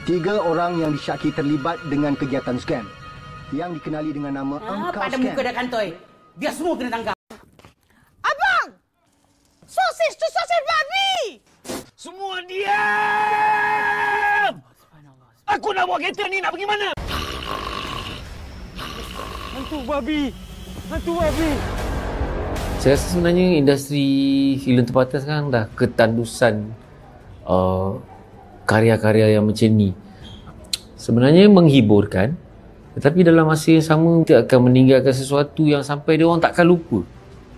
3 orang yang disyaki terlibat dengan kegiatan scam yang dikenali dengan nama Angkau pada Scam. muka dah kantoi. Dia semua kena tangkap. Abang! Sosis tu sosis babi! Semua diam! Aku nak bawa kereta ni, nak pergi mana? Hantu babi! Hantu babi! Saya rasa sebenarnya industri filem tempatan sekarang dah ketandusan karya-karya yang macam ni. Sebenarnya menghiburkan, tetapi dalam masa yang sama dia akan meninggalkan sesuatu yang sampai dia orang takkan lupa.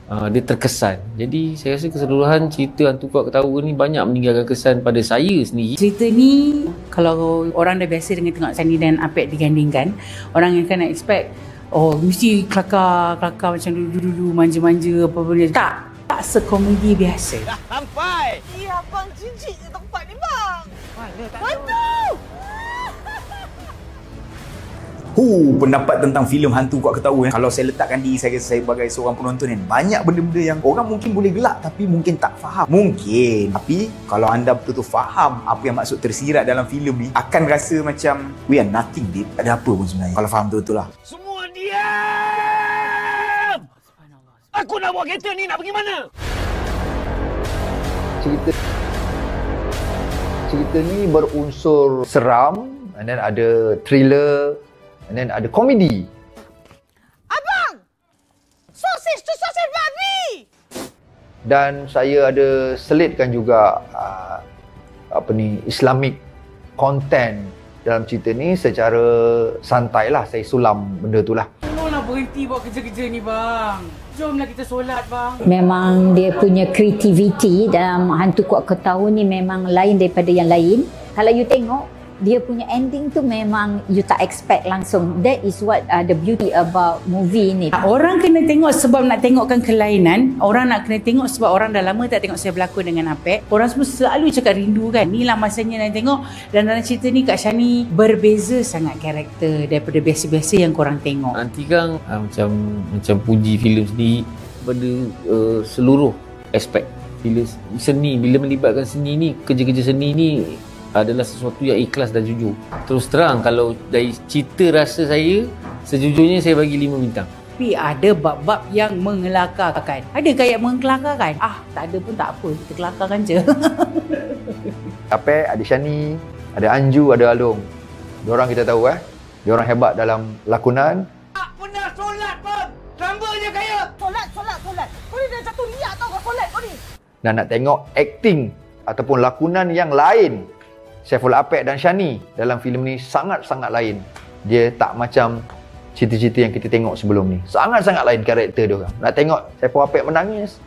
Dia terkesan. Jadi saya rasa keseluruhan cerita Hantu Kuat Ketawa ni banyak meninggalkan kesan pada saya sendiri. Cerita ni kalau orang dah biasa dengan tengok Sani dan Apek digandingkan, orang akan expect mesti kelakar macam dulu-dulu manja-manja apa benda. Tak sekomedi biasa. Dah sampai! Ya, abang jijik je tempat ni, bang. Mana tak Hantu! Pendapat tentang filem Hantu Kuat Ketawa. Kalau saya letakkan diri saya sebagai seorang penonton kan, banyak benda-benda yang orang mungkin boleh gelak tapi mungkin tak faham. Mungkin. Tapi kalau anda betul-betul faham apa yang maksud tersirat dalam filem ni, akan rasa macam we are nothing, babe. Tak ada apa pun sebenarnya. Kalau faham betul-betul lah. Semua diam! Aku nak bawa kereta ni, nak pergi mana? Cerita ni berunsur seram, and then ada thriller, and then ada komedi. Abang! Sosis tu sosis babi! Dan saya ada selitkan juga Islamic content dalam cerita ni secara santai lah. Saya sulam benda tu lah. Tolonglah berhenti buat kerja-kerja ni, bang. Jomlah kita solat, bang. Memang dia punya kreativiti dalam Hantu Kuat Ketawa ni memang lain daripada yang lain. Kalau you tengok, dia punya ending tu memang you tak expect langsung. That is what the beauty about movie ni. Orang kena tengok sebab nak tengokkan kelainan. Orang nak kena tengok sebab orang dah lama tak tengok saya berlakon dengan Apek. Orang semua selalu cakap rindu kan. Inilah masanya nak tengok. Dan dalam cerita ni Kak Shani berbeza sangat karakter daripada biasa-biasa yang korang tengok. Nanti kan macam puji filem sendiri pada seluruh aspek filem seni. Bila melibatkan seni ni, kerja-kerja seni ni adalah sesuatu yang ikhlas dan jujur. Terus terang, kalau dari cerita rasa saya, sejujurnya saya bagi 5 bintang. Tapi ada bab-bab yang mengelakarkan. Ada kayak mengelakarkan? Tak ada pun tak apa. Kita kelakarkan je. Apek, ada Shani, ada Anju, ada Along. Diorang kita tahu diorang hebat dalam lakonan. Tak pernah solat pun! Ramba je kaya! Solat. Kau ni dah jatuh liat tau kau solat kau ni. Dan nak tengok akting ataupun lakonan yang lain Saiful Apek dan Shani dalam filem ni sangat-sangat lain. Dia tak macam cerita-cerita yang kita tengok sebelum ni. Sangat-sangat lain karakter dia orang. Nak tengok Saiful Apek menangis,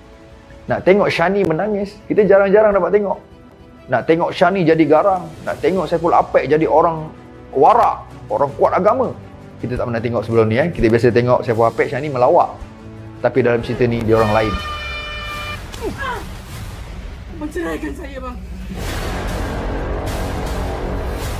nak tengok Shani menangis, kita jarang-jarang dapat tengok. Nak tengok Shani jadi garang, nak tengok Saiful Apek jadi orang warak, orang kuat agama. Kita tak pernah tengok sebelum ni. Kita biasa tengok Saiful Apek, Shani melawak. Tapi dalam cerita ni dia orang lain. Menceraikan saya, bang.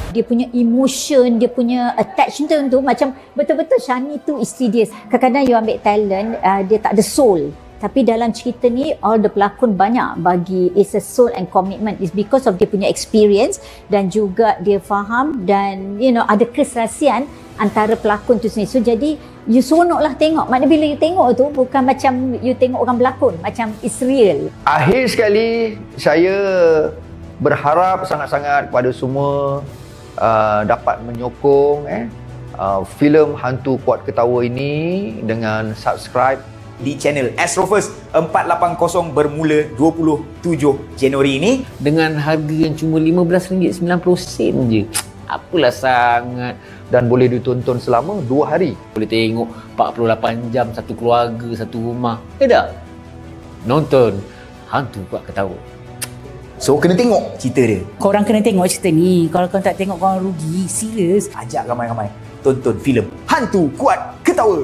Dia punya emotion, dia punya attachment tu macam betul-betul Shani tu isteri dia. Kadang-kadang you ambil talent, dia tak ada soul. Tapi dalam cerita ni, all the pelakon banyak bagi it's a soul and commitment. It's because of dia punya experience dan juga dia faham dan ada keserasian antara pelakon tu sendiri. So jadi you seronok lah tengok. Maknanya bila you tengok tu bukan macam you tengok orang berlakon, macam it's real. Akhir sekali, saya berharap sangat-sangat pada semua dapat menyokong filem Hantu Kuat Ketawa ini dengan subscribe Di channel Astrofirst 480 bermula 27 Januari ini. Dengan harga yang cuma RM15.90 je. Apalah sangat. Dan boleh ditonton selama 2 hari. Boleh tengok 48 jam satu keluarga, satu rumah. Tak? Nonton Hantu Kuat Ketawa. So kena tengok cerita dia. Korang kena tengok cerita ni. Kalau korang tak tengok, korang rugi. Serius. Ajak ramai-ramai tonton filem Hantu Kuat Ketawa.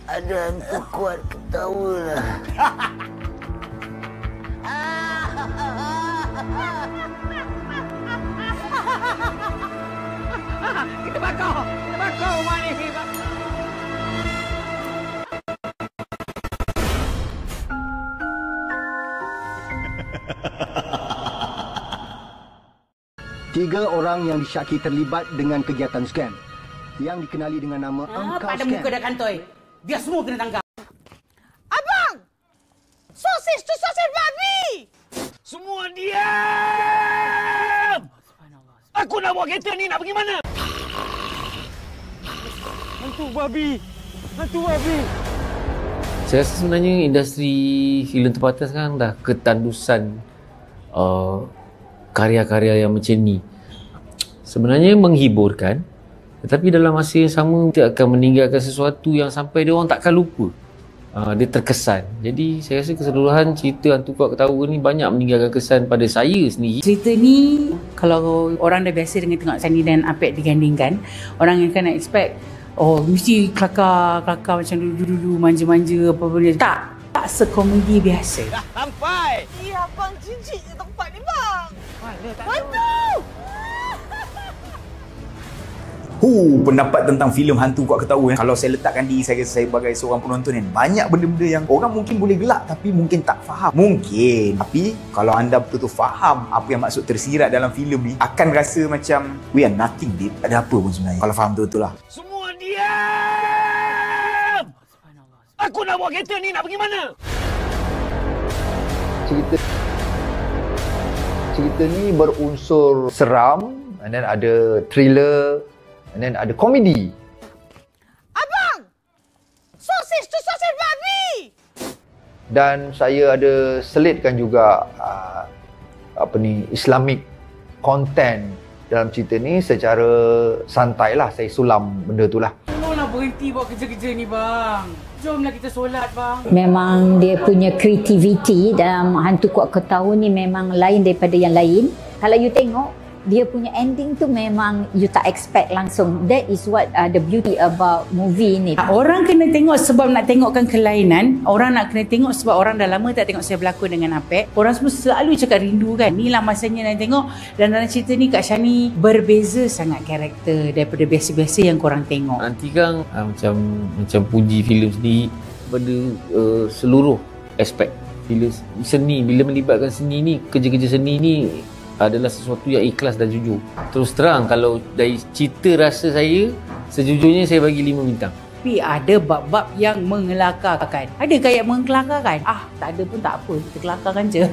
Ada hantu kuat ketawa lah. Kita bakar rumah ni. 3 orang yang disyaki terlibat dengan kegiatan scam yang dikenali dengan nama Engkau Pada Scam. muka dah kantoi. Dia semua kena tangkap. Abang! Sosis tu sosis babi! Semua diam! Aku nak bawa kereta ni, nak pergi mana? Hantu babi! Hantu babi! Saya rasa sebenarnya industri filem tempatan sekarang dah ketandusan karya-karya yang macam ni. Sebenarnya menghiburkan, tetapi dalam masa yang sama dia akan meninggalkan sesuatu yang sampai dia orang takkan lupa. Dia terkesan. Jadi saya rasa keseluruhan cerita Hantu Kuat Ketawa ni banyak meninggalkan kesan pada saya sendiri. Cerita ni kalau orang dah biasa dengan tengok Sani dan Apek digandingkan, orang akan expect mesti kelakar macam dulu-dulu manja-manja apa benda. Tak sekomedi biasa. Dah sampai! Ya, bang, jijik je tempat ni, bang! Hantu! Pendapat tentang filem Hantu Kuat Ketawa. Kalau saya letakkan diri saya sebagai seorang penonton kan, banyak benda-benda yang orang mungkin boleh gelak tapi mungkin tak faham. Mungkin. Tapi kalau anda betul-betul faham apa yang maksud tersirat dalam filem ni, akan rasa macam we are nothing, babe. Ada apa pun sebenarnya. Kalau faham betul-betul lah. Semua diam! Aku nak bawa kereta ni, nak pergi mana? Cerita ni berunsur seram, and then ada thriller, and then ada komedi. Abang! Sosis tu sosis babi! Dan saya ada selitkan juga Islamic content dalam cerita ni secara santai lah. Saya sulam benda tu lah. Tolonglah berhenti buat kerja-kerja ni, bang. Jomlah kita solat, bang. Memang dia punya creativity dalam Hantu Kuat Ketawa ni memang lain daripada yang lain. Kalau you tengok, dia punya ending tu memang you tak expect langsung. That is what the beauty about movie ni. Orang kena tengok sebab nak tengokkan kelainan. Orang nak kena tengok sebab orang dah lama tak tengok saya berlakon dengan Apek. Orang semua selalu cakap rindu kan. Inilah masanya nak tengok. Dan dalam cerita ni Kak Shani berbeza sangat karakter daripada biasa-biasa yang korang tengok. Nanti kan macam puji filem sendiri pada seluruh aspek filem seni. Bila melibatkan seni ni, kerja-kerja seni ni adalah sesuatu yang ikhlas dan jujur. Terus terang, kalau dari cerita rasa saya, sejujurnya saya bagi 5 bintang. Tapi ada bab-bab yang mengelakarkan. Adakah yang mengelakarkan? Tak ada pun tak apa. Kita kelakarkan je.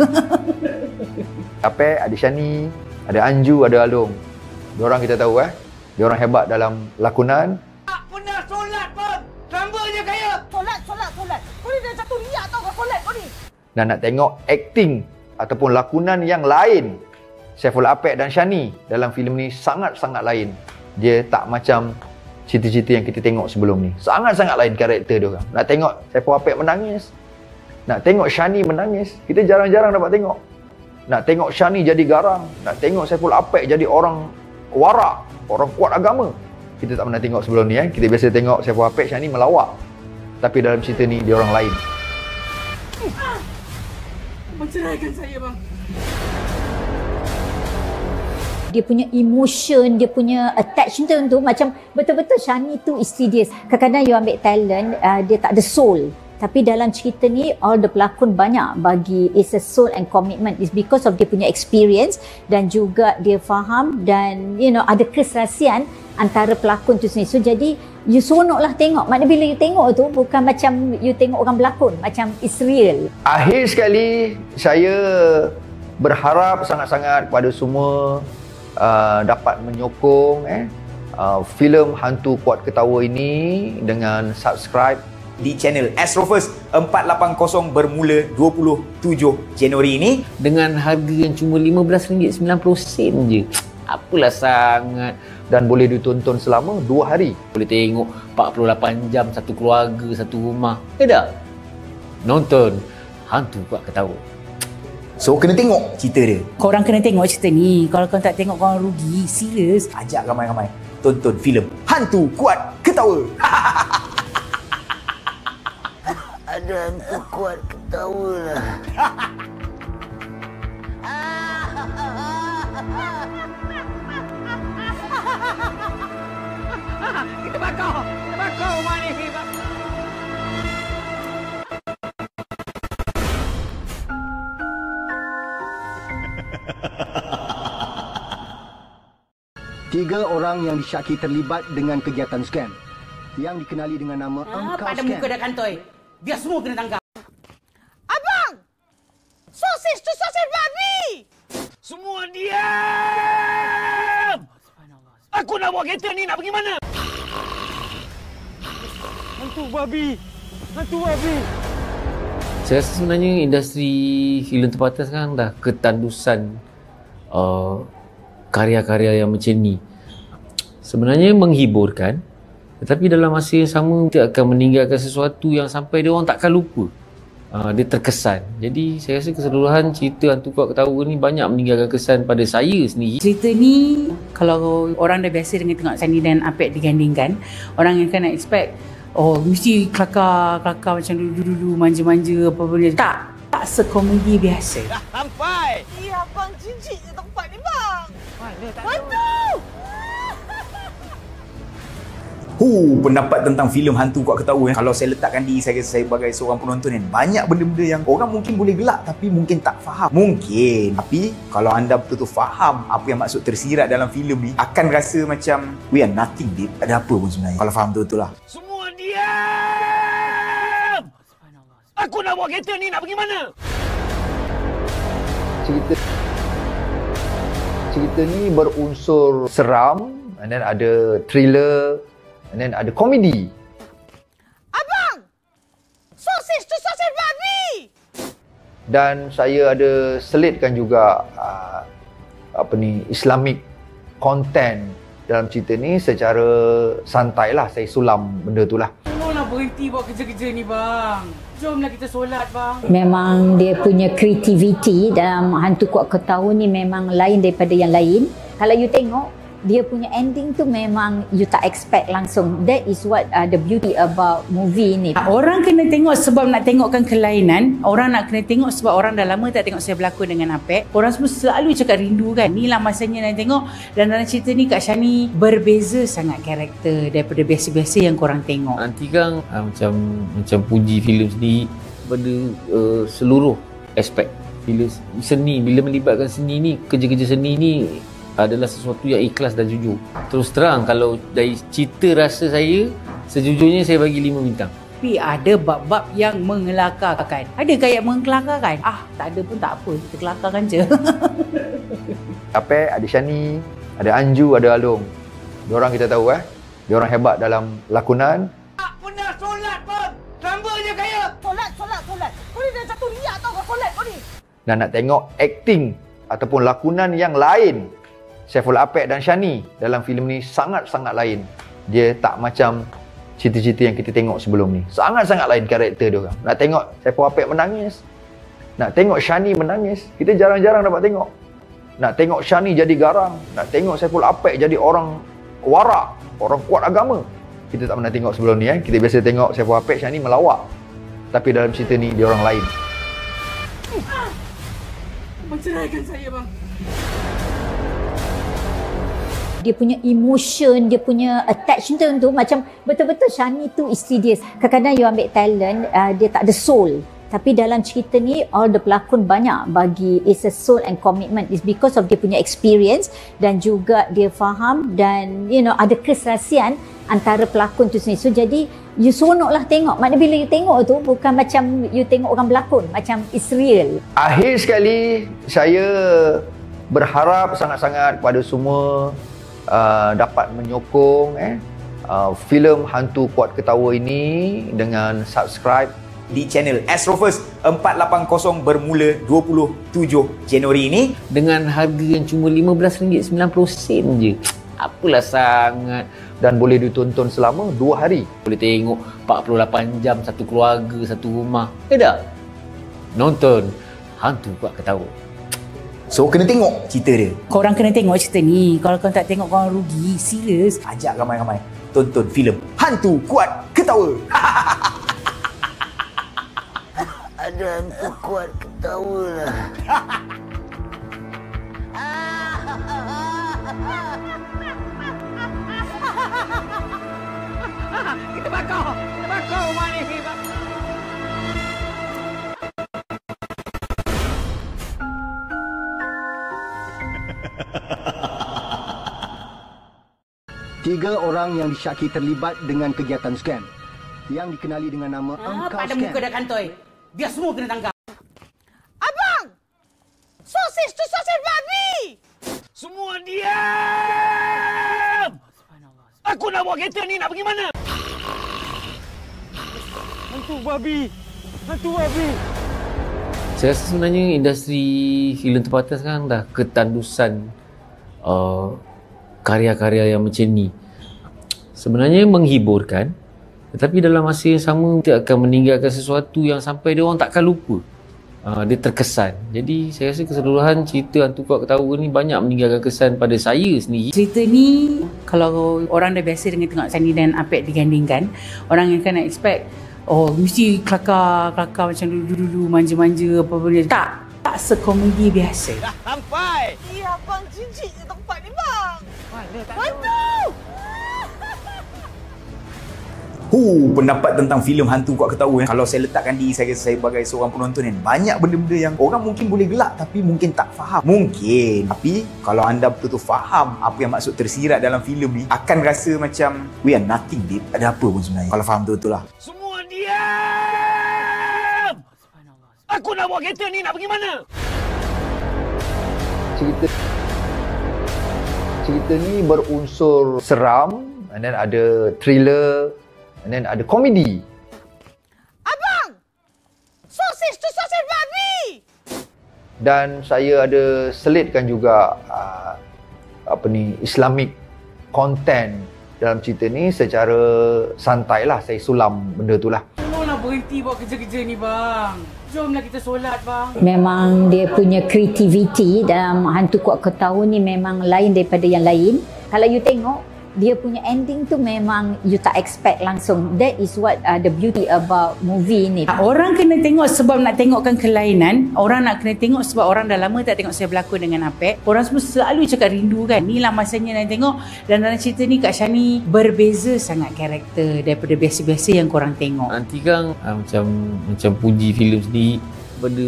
Apek, ada Shani, ada Anju, ada Along. Diorang kita tahu diorang hebat dalam lakonan. Tak pernah solat pun! Samba je kaya! Solat. Kau ni dah jatuh riak tau kau solat kau ni! Dan nak tengok akting ataupun lakonan yang lain Saiful Apek dan Shani dalam filem ni sangat-sangat lain. Dia tak macam cerita-cerita yang kita tengok sebelum ni. Sangat-sangat lain karakter dia orang. Nak tengok Saiful Apek menangis, nak tengok Shani menangis, kita jarang-jarang dapat tengok. Nak tengok Shani jadi garang, nak tengok Saiful Apek jadi orang warak, orang kuat agama. Kita tak pernah tengok sebelum ni. Kita biasa tengok Saiful Apek, Shani melawak. Tapi dalam cerita ni dia orang lain. Abang ceraikan saya, bang. Dia punya emotion, dia punya attachment tu macam betul-betul Shani tu isteri dia. Kadang-kadang you ambil talent, dia tak ada soul. Tapi dalam cerita ni, all the pelakon banyak bagi it's a soul and commitment. It's because of dia punya experience dan juga dia faham dan ada keserasian antara pelakon tu sendiri. So jadi, you seronok lah tengok. Maknanya bila you tengok tu, bukan macam you tengok orang berlakon. Macam it's real. Akhir sekali, saya berharap sangat-sangat kepada semua dapat menyokong filem Hantu Kuat Ketawa ini dengan subscribe di channel Astrofirst 480 bermula 27 Januari ini dengan harga yang cuma RM15.90 je. Apalah sangat. Dan boleh ditonton selama 2 hari. Boleh tengok 48 jam satu keluarga, satu rumah. Tak? Nonton Hantu Kuat Ketawa. So kena tengok cerita dia. Korang kena tengok cerita ni. Kalau korang tak tengok, korang rugi. Serius. Ajak ramai-ramai tonton filem Hantu Kuat Ketawa. Ada hantu kuat ketawa lah. Kita bakar rumah ni. 3 orang yang disyaki terlibat dengan kegiatan scam yang dikenali dengan nama Engkau Pada Scam. muka dah kantoi. Biar semua kena tangkap. Abang! Sosis tu sosis babi! Semua diam! Aku nak bawa kereta ni, nak pergi mana? Hantu babi! Hantu babi! Saya rasa sebenarnya industri filem tempatan sekarang dah ketandusan karya-karya yang macam ni. Sebenarnya menghiburkan, tetapi dalam masa yang sama dia akan meninggalkan sesuatu yang sampai dia orang takkan lupa. Dia terkesan. Jadi saya rasa keseluruhan cerita Hantu Kuat Ketawa ni banyak meninggalkan kesan pada saya sendiri. Cerita ni kalau orang dah biasa dengan tengok Sani dan Apek digandingkan, orang akan expect mesti kelakar macam dulu-dulu manja-manja apa benda. Tak sekomedi biasa. Dah sampai! Ya, bang, jijik je tempat ni, bang. Mana tak Hantu! Pendapat tentang filem Hantu Kuat Ketawa. Kalau saya letakkan diri saya sebagai seorang penonton kan, banyak benda-benda yang orang mungkin boleh gelak tapi mungkin tak faham. Mungkin. Tapi kalau anda betul-betul faham apa yang maksud tersirat dalam filem ni, akan rasa macam we are nothing, babe. Ada apa pun sebenarnya. Kalau faham betul-betul lah. Semua diam! Aku nak bawa kereta ni, nak pergi mana? Cerita ni berunsur seram, and then ada thriller, and then ada komedi. Abang! Sosis tu sosis babi! Dan saya ada selitkan juga Islamic content dalam cerita ni secara santai lah. Saya sulam benda tu lah. Tolonglah berhenti buat kerja-kerja ni, bang. Jomlah kita solat, bang. Memang dia punya kreativiti dalam Hantu Kuat Ketawa ni memang lain daripada yang lain. Kalau you tengok, dia punya ending tu memang you tak expect langsung. That is what the beauty about movie ni. Orang kena tengok sebab nak tengokkan kelainan. Orang nak kena tengok sebab orang dah lama tak tengok saya berlakon dengan Apek. Orang semua selalu cakap rindu kan. Inilah masanya nak tengok. Dan dalam cerita ni Kak Shani berbeza sangat karakter daripada biasa-biasa yang korang tengok. Nanti kan macam puji filem sendiri pada seluruh aspek filem seni. Bila melibatkan seni ni, kerja-kerja seni ni adalah sesuatu yang ikhlas dan jujur. Terus terang, kalau dari cerita rasa saya, sejujurnya saya bagi 5 bintang. Tapi ada bab-bab yang mengelakarkan. Adakah yang mengelakarkan? Tak ada pun tak apa. Kita kelakarkan je. Apek, ada Shani, ada Anju, ada Along. Diorang kita tahu diorang hebat dalam lakonan. Tak pernah solat pun! Samba je kaya! Solat. Kau ni dah jatuh riak tau kau solat kau ni. Dan nak tengok akting ataupun lakonan yang lain Saiful Apek dan Shani dalam filem ni sangat-sangat lain. Dia tak macam cerita-cerita yang kita tengok sebelum ni. Sangat-sangat lain karakter dia orang. Nak tengok Saiful Apek menangis, nak tengok Shani menangis, kita jarang-jarang dapat tengok. Nak tengok Shani jadi garang, nak tengok Saiful Apek jadi orang warak, orang kuat agama. Kita tak pernah tengok sebelum ni. Kita biasa tengok Saiful Apek, Shani melawak. Tapi dalam cerita ni dia orang lain. Abang ceraikan saya, bang. Dia punya emotion, dia punya attachment tu macam betul-betul Shani tu isteri dia. Kadang-kadang you ambil talent, dia tak ada soul. Tapi dalam cerita ni, all the pelakon banyak bagi it's a soul and commitment. It's because of dia punya experience dan juga dia faham dan ada keserasian antara pelakon tu sendiri. So jadi, you seronok lah tengok. Maknanya bila you tengok tu, bukan macam you tengok orang berlakon. Macam it's real. Akhir sekali, saya berharap sangat-sangat kepada semua dapat menyokong filem Hantu Kuat Ketawa ini dengan subscribe di channel Astrofirst 480 bermula 27 Januari ini dengan harga yang cuma RM15.90 je. Apalah sangat. Dan boleh ditonton selama 2 hari. Boleh tengok 48 jam satu keluarga, satu rumah. Tak? Nonton Hantu Kuat Ketawa. So kena tengok cerita dia. Korang kena tengok cerita ni. Kalau korang tak tengok, korang rugi. Serius. Ajak ramai-ramai tonton filem Hantu Kuat Ketawa. Ada hantu kuat ketawa lah. Kita bakar rumah ni. 3 orang yang disyaki terlibat dengan kegiatan scam yang dikenali dengan nama Angkau Pada Scam. muka dah kantoi. Biar semua kena tangkap. Abang! Sosis tu sosis babi! Semua diam! Aku nak bawa kereta ni nak pergi mana? Hantu babi! Hantu babi! Saya rasa sebenarnya industri filem tempatan sekarang dah ketandusan karya-karya yang macam ni. Sebenarnya menghiburkan, tetapi dalam masa yang sama dia akan meninggalkan sesuatu yang sampai dia orang takkan lupa. Dia terkesan. Jadi saya rasa keseluruhan cerita Hantu Kuat Ketawa ni banyak meninggalkan kesan pada saya sendiri. Cerita ni kalau orang dah biasa dengan tengok Sani dan Apek digandingkan, orang akan expect mesti kelakar macam dulu-dulu manja-manja apa benda. Tak sekomedi biasa. Dah sampai! Ya, abang jijik je tempat ni, bang! Mana tak Hantu! Pendapat tentang filem Hantu Kuat Ketawa Kalau saya letakkan diri saya sebagai seorang penonton banyak benda-benda yang orang mungkin boleh gelak tapi mungkin tak faham. Mungkin. Tapi kalau anda betul-betul faham apa yang maksud tersirat dalam filem ni, akan rasa macam we are nothing, babe. Tak ada apa pun sebenarnya. Kalau faham betul-betul lah. Semua diam! Aku nak bawa kereta ni nak pergi mana? Cerita ni berunsur seram, and then ada thriller, and then ada komedi. Abang! Sosis tu sosis babi! Dan saya ada selitkan juga Islamic content dalam cerita ni secara santai lah. Saya sulam benda tu lah. Tolonglah berhenti buat kerja-kerja ni, bang. Jomlah kita solat, bang. Memang dia punya kreativiti dalam Hantu Kuat Ketawa ni memang lain daripada yang lain. Kalau you tengok, dia punya ending tu memang you tak expect langsung. That is what the beauty about movie ni. Orang kena tengok sebab nak tengokkan kelainan. Orang nak kena tengok sebab orang dah lama tak tengok saya berlakon dengan Apek. Orang semua selalu cakap rindu kan. Inilah masanya nak tengok. Dan dalam cerita ni Kak Shani berbeza sangat karakter daripada biasa-biasa yang korang tengok. Nanti kan macam puji filem sendiri pada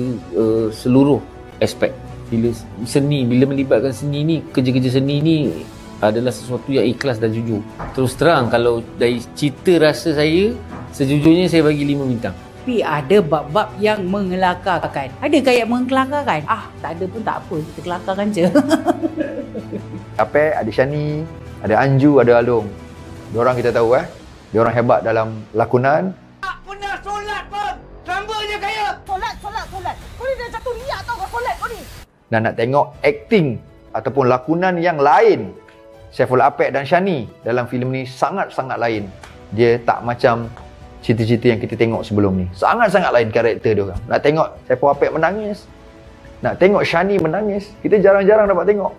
seluruh aspek filem seni. Bila melibatkan seni ni, kerja-kerja seni ni adalah sesuatu yang ikhlas dan jujur. Terus terang, kalau dari cerita rasa saya, sejujurnya saya bagi 5 bintang. Tapi ada bab-bab yang mengelakarkan. Adakah yang mengelakarkan? Tak ada pun tak apa. Kita kelakarkan je. Apek, ada Shani, ada Anju, ada Along. Diorang kita tahu diorang hebat dalam lakonan. Tak pernah solat pun! Selamba je kaya! Solat. Kau ni dah jatuh riak tau kau solat kau ni. Dan nak tengok akting ataupun lakonan yang lain Saiful Apek dan Shani dalam filem ni sangat-sangat lain. Dia tak macam cerita-cerita yang kita tengok sebelum ni. Sangat-sangat lain karakter dia orang. Nak tengok Saiful Apek menangis, nak tengok Shani menangis, kita jarang-jarang dapat tengok.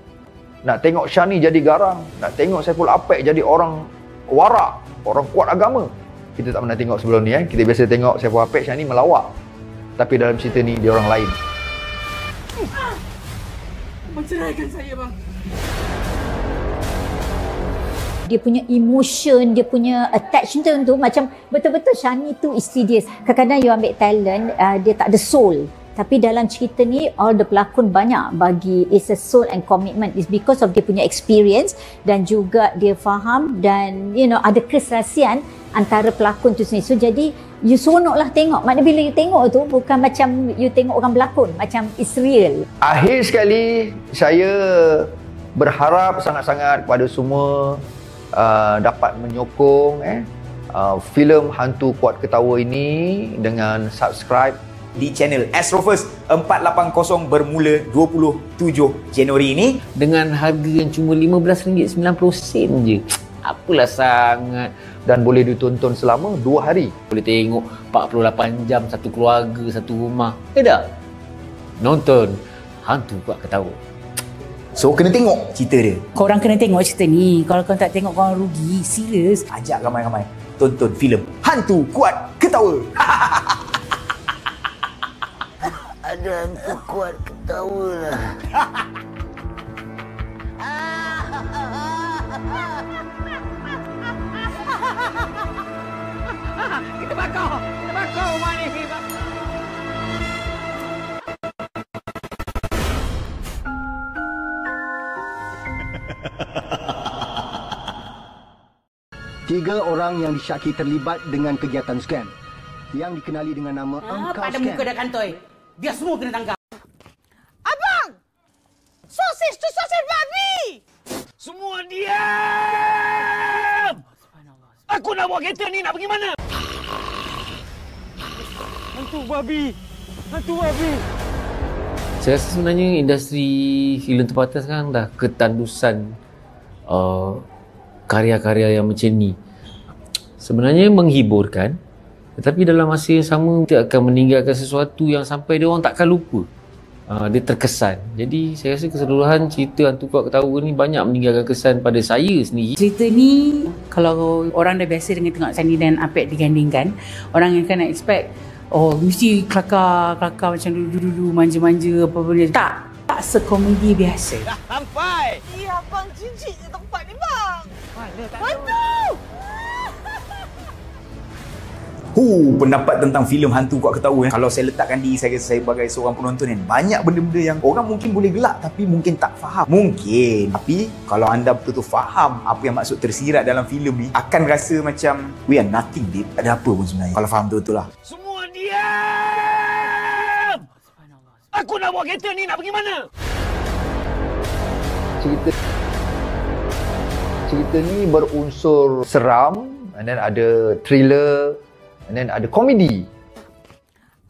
Nak tengok Shani jadi garang, nak tengok Saiful Apek jadi orang warak, orang kuat agama. Kita tak pernah tengok sebelum ni. Kita biasa tengok Saiful Apek, Shani melawak. Tapi dalam cerita ni dia orang lain. Menceraikan saya, bang. Dia punya emotion, dia punya attachment tu macam betul-betul Shani tu isteri dia. Kadang-kadang you ambil talent, dia tak ada soul. Tapi dalam cerita ni, all the pelakon banyak bagi it's a soul and commitment. It's because of dia punya experience dan juga dia faham dan ada keserasian antara pelakon tu sendiri. So jadi, you seronok lah tengok. Maknanya bila you tengok tu, bukan macam you tengok orang berlakon. Macam it's real. Akhir sekali, saya berharap sangat-sangat kepada semua dapat menyokong filem Hantu Kuat Ketawa ini dengan subscribe di channel Astrofirst 480 bermula 27 Januari ini dengan harga yang cuma RM15.90 je. Apalah sangat. Dan boleh ditonton selama 2 hari. Boleh tengok 48 jam satu keluarga, satu rumah. Tak? Nonton Hantu Kuat Ketawa. So kena tengok cerita dia. Korang kena tengok cerita ni. Kalau korang tak tengok, korang rugi. Serius. Ajak ramai-ramai tonton filem Hantu Kuat Ketawa. Ada hantu kuat ketawa lah. Kita bakar rumah ni. 3 orang yang disyaki terlibat dengan kegiatan scam yang dikenali dengan nama Engkau Pada Scam. muka dah kantoi. Biar semua kena tangkap. Abang! Sosis tu sosis babi! Semua diam! Aku nak bawa kereta ni, nak pergi mana? Hantu babi! Hantu babi! Saya rasa sebenarnya industri filem tempatan sekarang dah ketandusan karya-karya yang macam ni. Sebenarnya menghiburkan, tetapi dalam masa yang sama dia akan meninggalkan sesuatu yang sampai dia orang takkan lupa. Dia terkesan. Jadi saya rasa keseluruhan cerita Hantu Kuat Ketawa ni banyak meninggalkan kesan pada saya sendiri. Cerita ni kalau orang dah biasa dengan tengok Sani dan Apek digandingkan, orang akan expect mesti kelakar macam dulu-dulu manja-manja apa benda. Tak sekomedi biasa. Dah sampai! Ya, abang jijik je tempat ni, bang! Mana tak Hantu! Pendapat tentang filem Hantu Kuat Ketawa kalau saya letakkan diri saya sebagai seorang penonton banyak benda-benda yang orang mungkin boleh gelak tapi mungkin tak faham. Mungkin. Tapi kalau anda betul-betul faham apa yang maksud tersirat dalam filem ni, akan rasa macam we are nothing, babe. Tak ada apa pun sebenarnya. Kalau faham betul-betul lah. Semua diam! Aku nak bawa kereta ni, nak pergi mana? Cerita ni berunsur seram, and then ada thriller, and then ada komedi.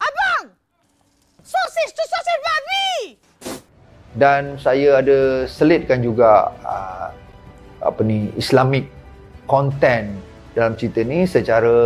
Abang! Sosis tu sosis babi! Dan saya ada selitkan juga Islamic content dalam cerita ni secara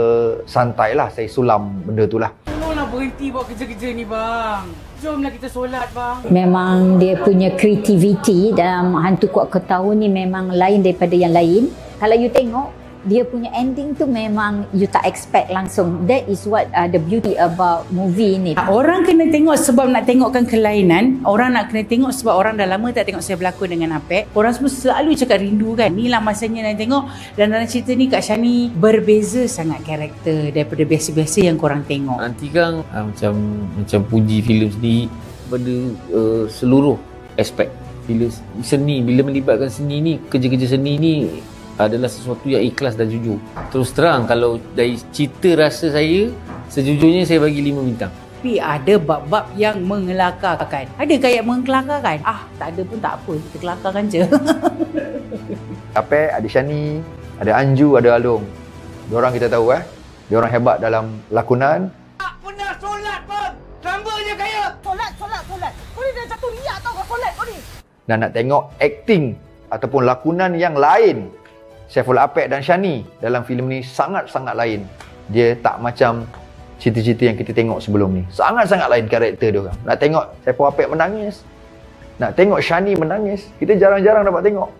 santai lah. Saya sulam benda tu lah. Tolonglah berhenti buat kerja-kerja ni, bang. Jomlah kita solat, bang. Memang dia punya kreativiti dalam Hantu Kuat Ketawa ni memang lain daripada yang lain. Kalau you tengok, dia punya ending tu memang you tak expect langsung. That is what the beauty about movie ni. Orang kena tengok sebab nak tengokkan kelainan. Orang nak kena tengok sebab orang dah lama tak tengok saya berlakon dengan Apek. Orang semua selalu cakap rindu kan. Inilah masanya nak tengok. Dan dalam cerita ni Kak Shani berbeza sangat karakter daripada biasa-biasa yang korang tengok. Nanti kan macam puji filem sendiri pada seluruh aspek filem seni. Bila melibatkan seni ni, kerja-kerja seni ni adalah sesuatu yang ikhlas dan jujur. Terus terang, kalau dari cerita rasa saya, sejujurnya saya bagi 5 bintang. Tapi ada bab-bab yang mengelakarkan. Adakah yang mengelakarkan? Tak ada pun tak apa. Kita kelakarkan je. Apek, ada Shani, ada Anju, ada Along. Diorang kita tahu diorang hebat dalam lakonan. Tak pernah solat pun! Selamba je kaya! Solat! Kau ni dah jatuh riak tau kau solat kau ni! Dan nak tengok akting ataupun lakonan yang lain Saiful Apek dan Shani dalam filem ni sangat-sangat lain. Dia tak macam cerita-cerita yang kita tengok sebelum ni. Sangat-sangat lain karakter dia orang. Nak tengok Saiful Apek menangis, nak tengok Shani menangis, kita jarang-jarang dapat tengok.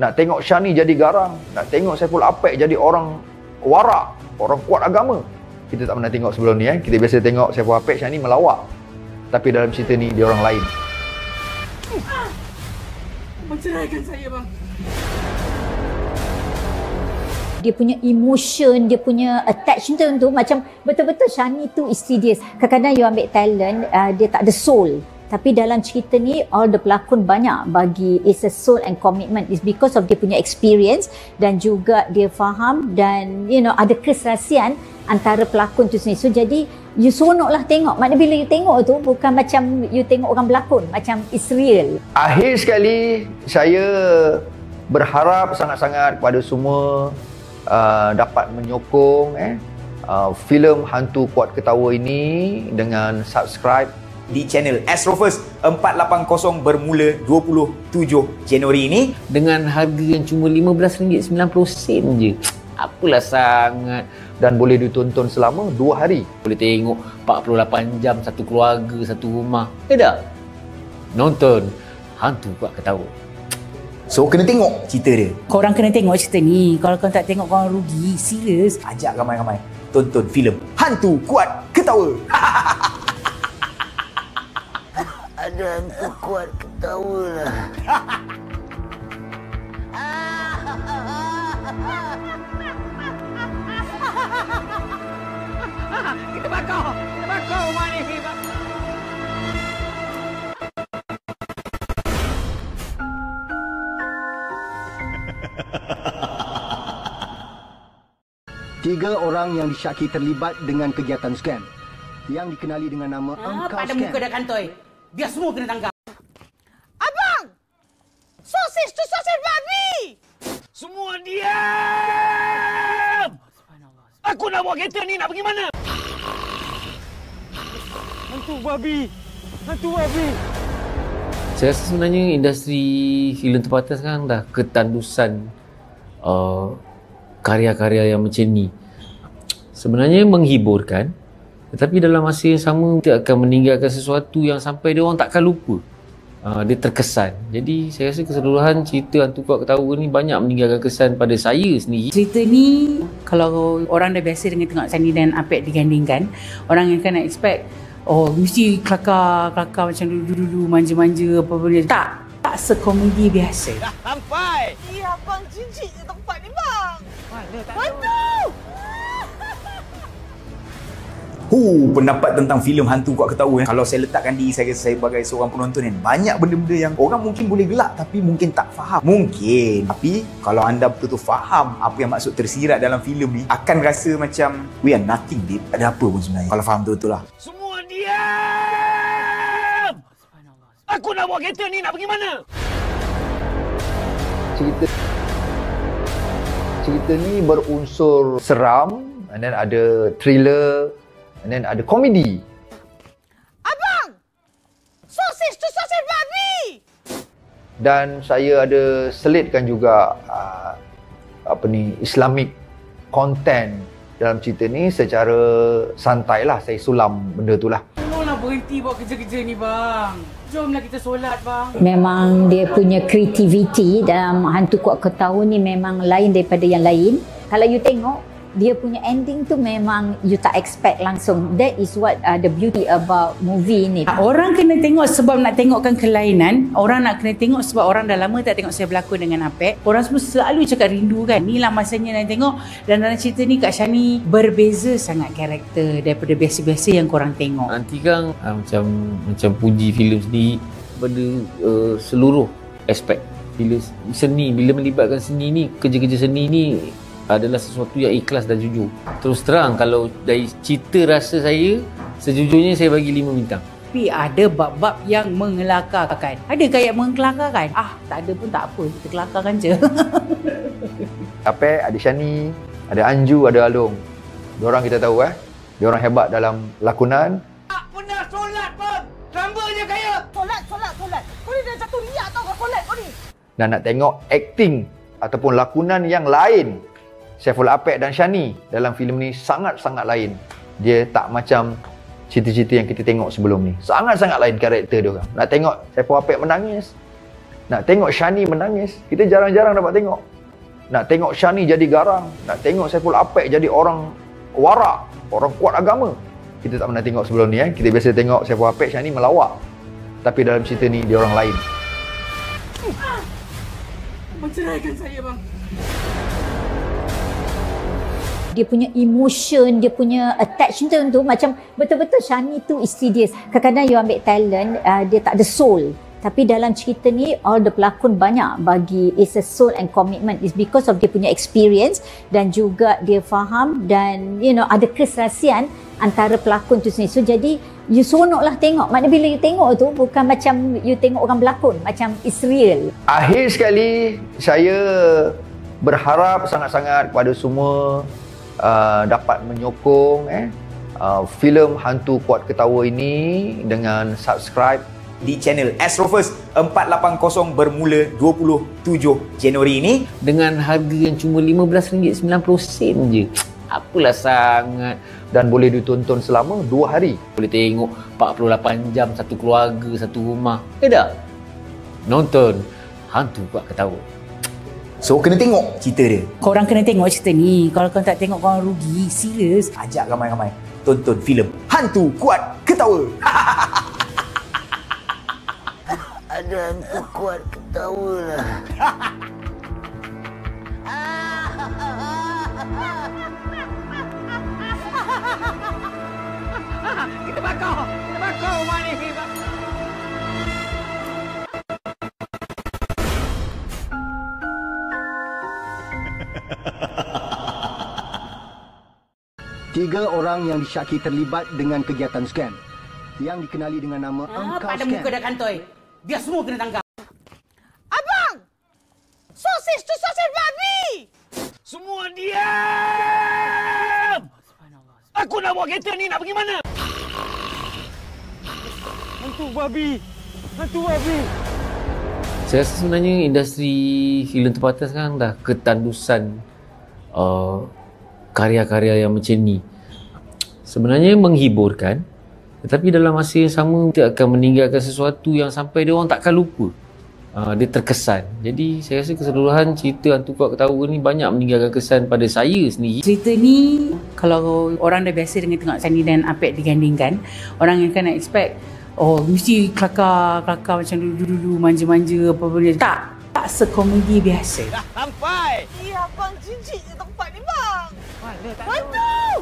Nak tengok Shani jadi garang, nak tengok Saiful Apek jadi orang warak, orang kuat agama. Kita tak pernah tengok sebelum ni. Kita biasa tengok Saiful Apek, Shani melawak. Tapi dalam cerita ni dia orang lain. Menceraikan saya, bang. Dia punya emotion, dia punya attachment tu macam betul-betul Shani tu isteri dia. Kadang-kadang you ambil talent, dia tak ada soul. Tapi dalam cerita ni, all the pelakon banyak bagi it's a soul and commitment. It's because of dia punya experience dan juga dia faham dan ada keserasian antara pelakon tu sendiri. So jadi, you seronok lah tengok. Maknanya bila you tengok tu, bukan macam you tengok orang berlakon. Macam it's real. Akhir sekali, saya berharap sangat-sangat kepada semua dapat menyokong filem Hantu Kuat Ketawa ini dengan subscribe di channel Astro First 480 bermula 27 Januari ini dengan harga yang cuma RM15.90 je. Apalah sangat. Dan boleh ditonton selama 2 hari. Boleh tengok 48 jam satu keluarga, satu rumah. Tak? Nonton Hantu Kuat Ketawa. So kena tengok cerita dia. Korang kena tengok cerita ni. Kalau korang tak tengok, korang rugi. Serius. Ajak ramai-ramai tonton filem Hantu Kuat Ketawa. Ada hantu kuat ketawa lah. Kita bakar rumah ni. 3 orang yang disyaki terlibat dengan kegiatan scam yang dikenali dengan nama Engkau Pada Scam. muka dah kantoi. Biar semua kena tangkap. Abang! Sosis tu sosis babi! Semua diam! Aku nak bawa kereta ni, nak pergi mana? Hantu babi! Hantu babi! Saya rasa sebenarnya industri filem tempatan sekarang dah ketandusan karya-karya yang macam ni. Sebenarnya menghiburkan, tetapi dalam masa yang sama kita akan meninggalkan sesuatu yang sampai dia orang takkan lupa. Dia terkesan. Jadi saya rasa keseluruhan cerita Hantu Kuat Ketawa ni banyak meninggalkan kesan pada saya sendiri. Cerita ni kalau orang dah biasa dengan tengok Sani dan Apek digandingkan, orang akan nak expect mesti kelakar macam dulu-dulu manja-manja apa benda. Tak sekomedi biasa. Dah sampai! Ya, abang jijik je tempat ni, bang! Mana tak Hantu! Pendapat tentang filem Hantu Kuat Ketawa kalau saya letakkan diri saya sebagai seorang penonton banyak benda-benda yang orang mungkin boleh gelak tapi mungkin tak faham. Mungkin. Tapi kalau anda betul-betul faham apa yang maksud tersirat dalam filem ni, akan rasa macam we are nothing, babe. Tak ada apa pun sebenarnya. Kalau faham betul-betul lah. Semua diam! Aku nak bawa kereta ni, nak pergi mana? Cerita ni berunsur seram, and then ada thriller, and then ada komedi. Abang! Sosis tu sosis babi! Dan saya ada selitkan juga Islamic content dalam cerita ni secara santai lah. Saya sulam benda tu lah. Tolong nak berhenti buat kerja-kerja ni, bang. Jomlah kita solat, bang. Memang dia punya kreativiti dalam Hantu Kuat Ketawa ni memang lain daripada yang lain. Kalau you tengok, dia punya ending tu memang you tak expect langsung. That is what the beauty about movie ni. Orang kena tengok sebab nak tengokkan kelainan. Orang nak kena tengok sebab orang dah lama tak tengok saya berlakon dengan Apek. Orang semua selalu cakap rindu kan. Inilah masanya nak tengok. Dan dalam cerita ni Kak Shani berbeza sangat karakter daripada biasa-biasa yang korang tengok. Nanti kan macam puji filem sendiri pada seluruh aspek filem seni. Bila melibatkan seni ni, kerja-kerja seni ni adalah sesuatu yang ikhlas dan jujur. Terus terang, kalau dari cerita rasa saya, sejujurnya saya bagi 5 bintang. Tapi ada bab-bab yang mengelakarkan. Ada kayak mengelakarkan? Tak ada pun tak apa. Kita kelakarkan je. Apek, ada Shani, ada Anju, ada Along. Diorang kita tahu diorang hebat dalam lakonan. Tak pernah solat pun! Ramba je kaya! Solat! Kau ni dah jatuh riak tau kau solat kau ni! Dan nak tengok akting ataupun lakonan yang lain Saiful Apek dan Shani dalam filem ni sangat-sangat lain. Dia tak macam cerita-cerita yang kita tengok sebelum ni. Sangat-sangat lain karakter dia orang. Nak tengok Saiful Apek menangis, nak tengok Shani menangis, kita jarang-jarang dapat tengok. Nak tengok Shani jadi garang, nak tengok Saiful Apek jadi orang warak, orang kuat agama. Kita tak pernah tengok sebelum ni. Kita biasa tengok Saiful Apek, Shani melawak. Tapi dalam cerita ni dia orang lain. Menceraikan saya, bang. Dia punya emotion, dia punya attachment tu macam betul-betul Shani tu isteri dia. Kadang-kadang you ambil talent, dia tak ada soul. Tapi dalam cerita ni, all the pelakon banyak bagi it's a soul and commitment. It's because of dia punya experience dan juga dia faham dan ada keserasian antara pelakon tu sendiri. So jadi, you seronok lah tengok. Maknanya bila you tengok tu, bukan macam you tengok orang berlakon. Macam it's real. Akhir sekali, saya berharap sangat-sangat kepada semua dapat menyokong filem Hantu Kuat Ketawa ini dengan subscribe di channel Astrofirst 480 bermula 27 Januari ini dengan harga yang cuma RM15.90 je. Apalah sangat. Dan boleh ditonton selama 2 hari. Boleh tengok 48 jam satu keluarga, satu rumah. Tak? Nonton Hantu Kuat Ketawa. So kena tengok cerita dia. Korang kena tengok cerita ni. Kalau korang tak tengok, korang rugi. Serius. Ajak ramai-ramai tonton filem Hantu Kuat Ketawa. Ada hantu kuat ketawa lah. Kita bakar rumah ni! 3 orang yang disyaki terlibat dengan kegiatan scam yang dikenali dengan nama Angkau Pada Scam. muka dah kantoi. Dia semua kena tangkap. Abang! Sosis tu sosis babi! Semua diam! Aku nak bawa kereta ni, nak pergi mana? Hantu babi! Hantu babi! Saya rasa sebenarnya industri filem tempatan sekarang dah ketandusan karya-karya yang macam ni. Sebenarnya menghiburkan, tetapi dalam masa yang sama kita akan meninggalkan sesuatu yang sampai dia orang takkan lupa. Dia terkesan. Jadi saya rasa keseluruhan cerita Hantu Kuat Ketawa ni banyak meninggalkan kesan pada saya sendiri. Cerita ni kalau orang dah biasa dengan tengok Sani dan Apek digandingkan, orang akan nak expect mesti kelakar macam dulu-dulu manja-manja apa benda. Tak sekomedi biasa. Dah sampai! Ya, abang jijik je tempat ni, bang! Mana tak Hantu!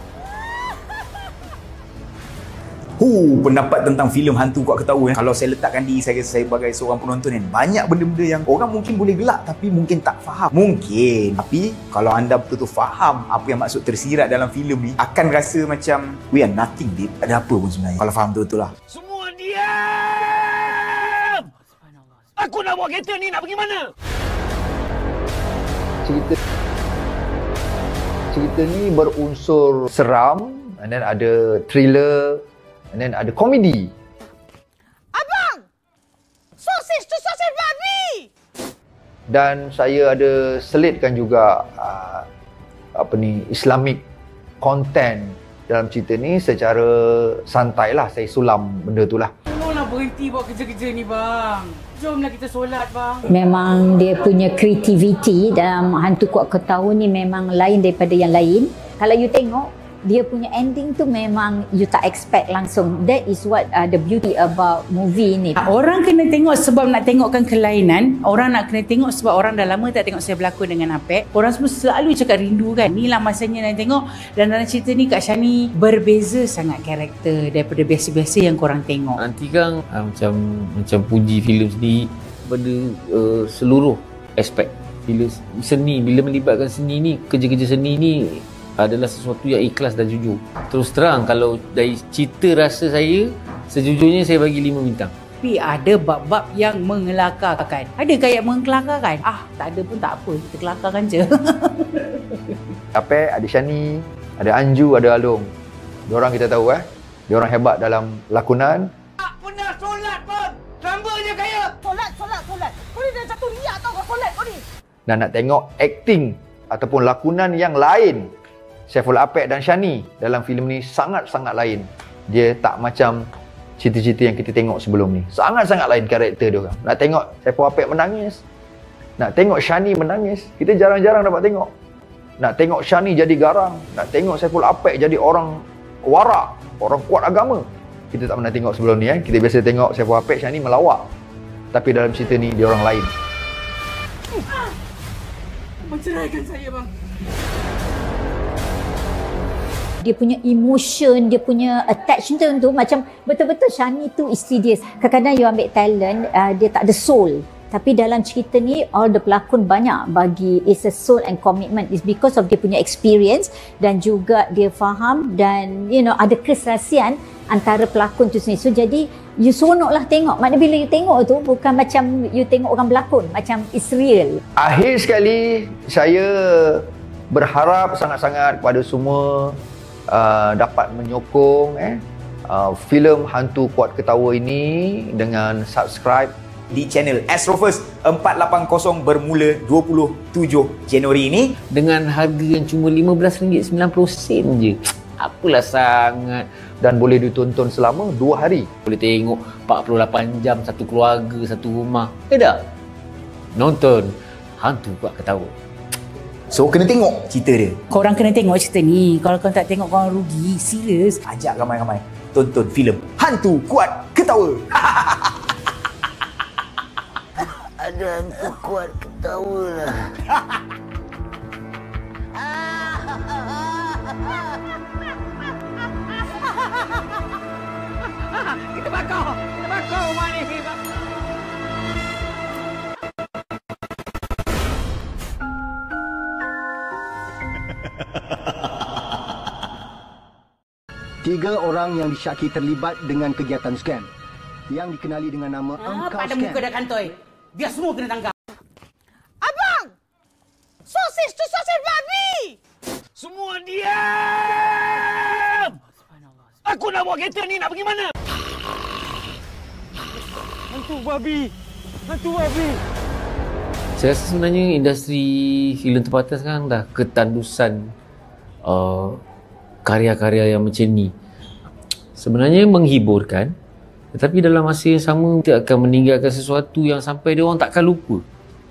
Pendapat tentang filem Hantu Kuat Ketawa. Kalau saya letakkan diri saya sebagai seorang penonton kan, banyak benda-benda yang orang mungkin boleh gelak tapi mungkin tak faham. Mungkin. Tapi kalau anda betul-betul faham apa yang maksud tersirat dalam filem ni, akan rasa macam we are nothing, babe. Ada apa pun sebenarnya. Kalau faham betul-betul lah. Semua diam! Aku nak bawa kereta ni, nak pergi mana? Cerita ni berunsur seram, and then ada thriller, and then ada komedi. Abang! Sosis tu sosis babi! Dan saya ada selitkan juga Islamic content dalam cerita ni secara santai lah. Saya sulam benda tu lah. Tolonglah berhenti buat kerja-kerja ni, bang. Jomlah kita solat, bang. Memang dia punya creativity dalam Hantu Kuat Ketawa ni memang lain daripada yang lain. Kalau you tengok, dia punya ending tu memang you tak expect langsung. That is what the beauty about movie ni. Orang kena tengok sebab nak tengokkan kelainan. Orang nak kena tengok sebab orang dah lama tak tengok saya berlakon dengan Apek. Orang semua selalu cakap rindu kan. Inilah masanya nak tengok. Dan dalam cerita ni Kak Shani berbeza sangat karakter daripada biasa-biasa yang korang tengok. Nanti kan macam puji filem sendiri pada seluruh aspek filem seni. Bila melibatkan seni ni, kerja-kerja seni ni adalah sesuatu yang ikhlas dan jujur. Terus terang, kalau dari cerita rasa saya, sejujurnya saya bagi 5 bintang. Tapi ada bab-bab yang mengelakarkan. Ada kayak mengelakarkan? Tak ada pun tak apa. Kita kelakarkan je. Apek, ada Shani, ada Anju, ada Along. Diorang kita tahu diorang hebat dalam lakonan. Tak pernah solat pun! Rambanya kaya! Solat! Kau ni dah jatuh riak tau kau solat kau ni! Dan nak tengok akting ataupun lakonan yang lain Saiful Apek dan Shani dalam filem ni sangat-sangat lain. Dia tak macam cerita-cerita yang kita tengok sebelum ni. Sangat-sangat lain karakter dia orang. Nak tengok Saiful Apek menangis, nak tengok Shani menangis, kita jarang-jarang dapat tengok. Nak tengok Shani jadi garang, nak tengok Saiful Apek jadi orang warak, orang kuat agama. Kita tak pernah tengok sebelum ni Kita biasa tengok Saiful Apek, Shani melawak. Tapi dalam cerita ni dia orang lain. Menceraikan saya, bang. Dia punya emotion, dia punya attachment tu macam betul-betul Shani tu isteri dia. Kadang-kadang you ambil talent, dia tak ada soul. Tapi dalam cerita ni, all the pelakon banyak bagi it's a soul and commitment. It's because of dia punya experience dan juga dia faham dan ada keserasian antara pelakon tu sendiri. So jadi you seronok lah tengok. Maknanya bila you tengok tu bukan macam you tengok orang berlakon, macam it's real. Akhir sekali, saya berharap sangat-sangat kepada semua dapat menyokong filem Hantu Kuat Ketawa ini dengan subscribe di channel Astrofirst 480 bermula 27 Januari ini dengan harga yang cuma RM15.90 je. Apalah sangat. Dan boleh ditonton selama 2 hari. Boleh tengok 48 jam satu keluarga, satu rumah. Tak? Nonton Hantu Kuat Ketawa. So kena tengok cerita dia. Korang kena tengok cerita ni. Kalau korang tak tengok, korang rugi. Serius. Ajak ramai-ramai tonton filem Hantu Kuat Ketawa. Ada hantu kuat ketawa lah. Kita bakar rumah ni. 3 orang yang disyaki terlibat dengan kegiatan scam yang dikenali dengan nama Engkau Pada Scam. muka dah kantoi. Dia semua kena tangkap. Abang! Sosis tu sosis babi! Semua diam! Aku nak bawa kereta ni, nak pergi mana? Hantu babi! Hantu babi! Saya rasa sebenarnya industri filem tempatan sekarang dah ketandusan karya-karya yang macam ni. Sebenarnya menghiburkan, tetapi dalam masa yang sama dia akan meninggalkan sesuatu yang sampai dia orang takkan lupa.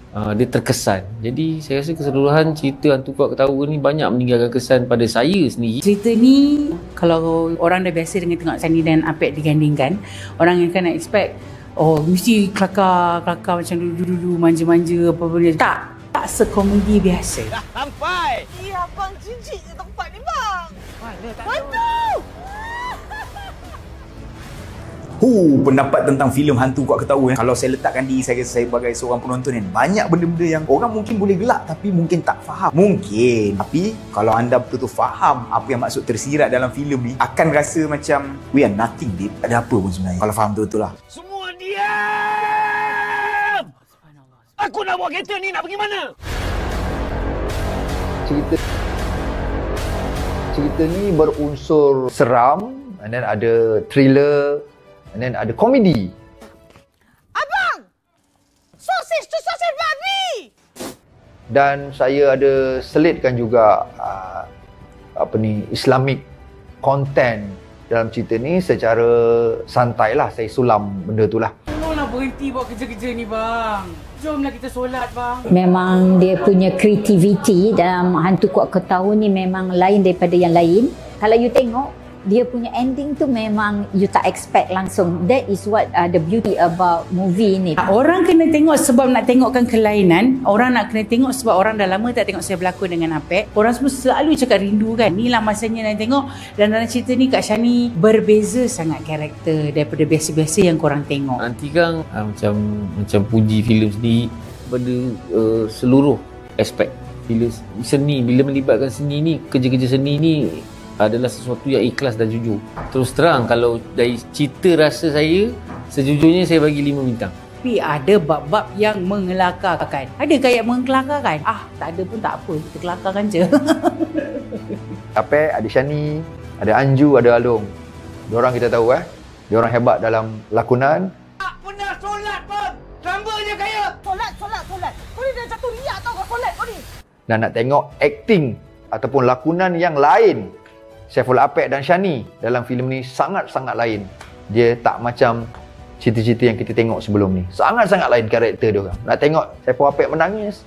Dia terkesan. Jadi saya rasa keseluruhan cerita Hantu Kuat Ketawa ni banyak meninggalkan kesan pada saya sendiri. Cerita ni kalau orang dah biasa dengan tengok Sani dan Apek digandingkan, orang akan expect mesti kelakar macam dulu-dulu manja-manja apa benda. Tak sekomedi biasa. Dah sampai! Ya, abang jijik je tempat ni, bang! Mana tak Hantu! Pendapat tentang filem Hantu Kuat Ketawa. Kalau saya letakkan diri saya sebagai seorang penonton kan, banyak benda-benda yang orang mungkin boleh gelak tapi mungkin tak faham. Mungkin. Tapi kalau anda betul-betul faham apa yang maksud tersirat dalam filem ni, akan rasa macam we are nothing, babe. Ada apa pun sebenarnya. Kalau faham betul-betul lah. Semua diam! Aku nak bawa kereta ni, nak pergi mana? Cerita ni berunsur seram, and then ada thriller, and then ada komedi. Abang! Sosis tu sosis babi! Dan saya ada selitkan juga Islamic content dalam cerita ni secara santai lah. Saya sulam benda tu lah. Tolonglah berhenti buat kerja-kerja ni, bang. Jomlah kita solat, bang. Memang dia punya creativity dalam Hantu Kuat Ketawa ni memang lain daripada yang lain. Kalau you tengok, dia punya ending tu memang you tak expect langsung. That is what the beauty about movie ni. Orang kena tengok sebab nak tengokkan kelainan. Orang nak kena tengok sebab orang dah lama tak tengok saya berlakon dengan Apek. Orang semua selalu cakap rindu kan. Inilah masanya nak tengok. Dan dalam cerita ni Kak Shani berbeza sangat karakter daripada biasa-biasa yang korang tengok. Nanti kan macam puji filem sendiri pada seluruh aspek filem seni. Bila melibatkan seni ni, kerja-kerja seni ni adalah sesuatu yang ikhlas dan jujur. Terus terang, kalau dari cerita rasa saya, sejujurnya saya bagi 5 bintang. Tapi ada bab-bab yang mengelakarkan. Adakah yang mengelakarkan? Tak ada pun tak apa. Kita kelakarkan je. Apek, ada Shani, ada Anju, ada Along. Diorang kita tahu diorang hebat dalam lakonan. Tak pernah solat pun! Samba je kaya! Solat! Kau ni dah jatuh riak tau kau solat kau ni! Dan nak tengok akting ataupun lakonan yang lain Saiful Apek dan Shani dalam filem ni sangat-sangat lain. Dia tak macam cerita-cerita yang kita tengok sebelum ni. Sangat-sangat lain karakter dia orang. Nak tengok Saiful Apek menangis,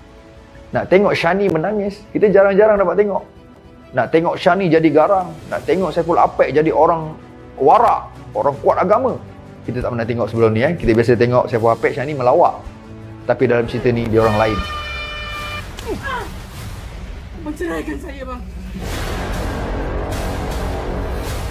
nak tengok Shani menangis, kita jarang-jarang dapat tengok. Nak tengok Shani jadi garang, nak tengok Saiful Apek jadi orang warak, orang kuat agama. Kita tak pernah tengok sebelum ni. Kita biasa tengok Saiful Apek, Shani melawak. Tapi dalam cerita ni dia orang lain. Menceraikan saya, bang.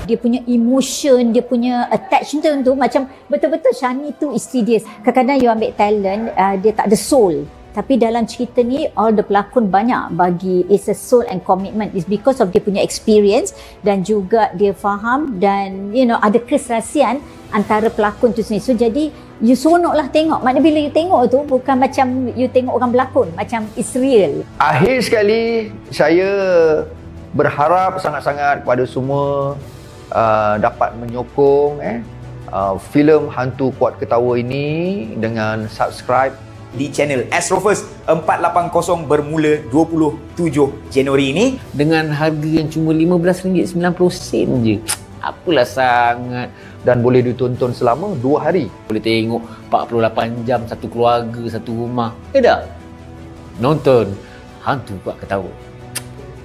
Dia punya emotion, dia punya attachment tu macam betul-betul Shani tu isteri dia. Kadang-kadang you ambil talent, dia tak ada soul. Tapi dalam cerita ni, all the pelakon banyak bagi it's a soul and commitment. It's because of dia punya experience dan juga dia faham dan ada keserasian antara pelakon tu sendiri. So jadi, you seronok lah tengok. Maknanya bila you tengok tu, bukan macam you tengok orang berlakon. Macam it's real. Akhir sekali, saya berharap sangat-sangat kepada semua dapat menyokong filem Hantu Kuat Ketawa ini dengan subscribe di channel Astrofirst 480 bermula 27 Januari ini dengan harga yang cuma RM15.90 je. Apalah sangat. Dan boleh ditonton selama 2 hari. Boleh tengok 48 jam satu keluarga, satu rumah. Tak? Nonton Hantu Kuat Ketawa.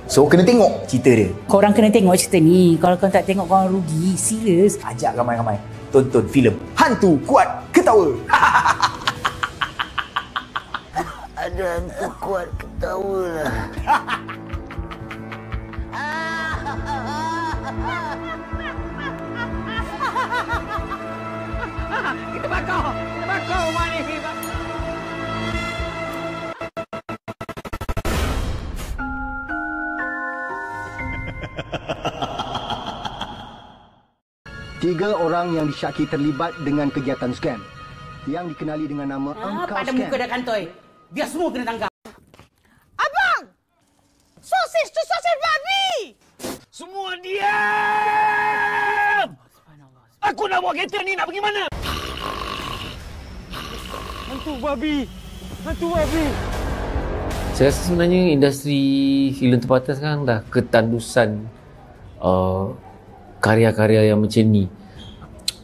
So kena tengok cerita dia. Korang kena tengok cerita ni. Kalau korang tak tengok, korang rugi. Serius. Ajak ramai-ramai tonton filem Hantu Kuat Ketawa. Ada hantu kuat ketawa lah. Kita bakar rumah ni. 3 orang yang disyaki terlibat dengan kegiatan scam yang dikenali dengan nama Engkau Pada Scam. muka dah kantoi. Biar semua kena tangkap. Abang! Sosis tu sosis babi! Semua diam! Aku nak bawa kereta ni, nak pergi mana? Hantu babi! Hantu babi! Saya rasa sebenarnya industri filem tempatan sekarang dah ketandusan karya-karya yang macam ni.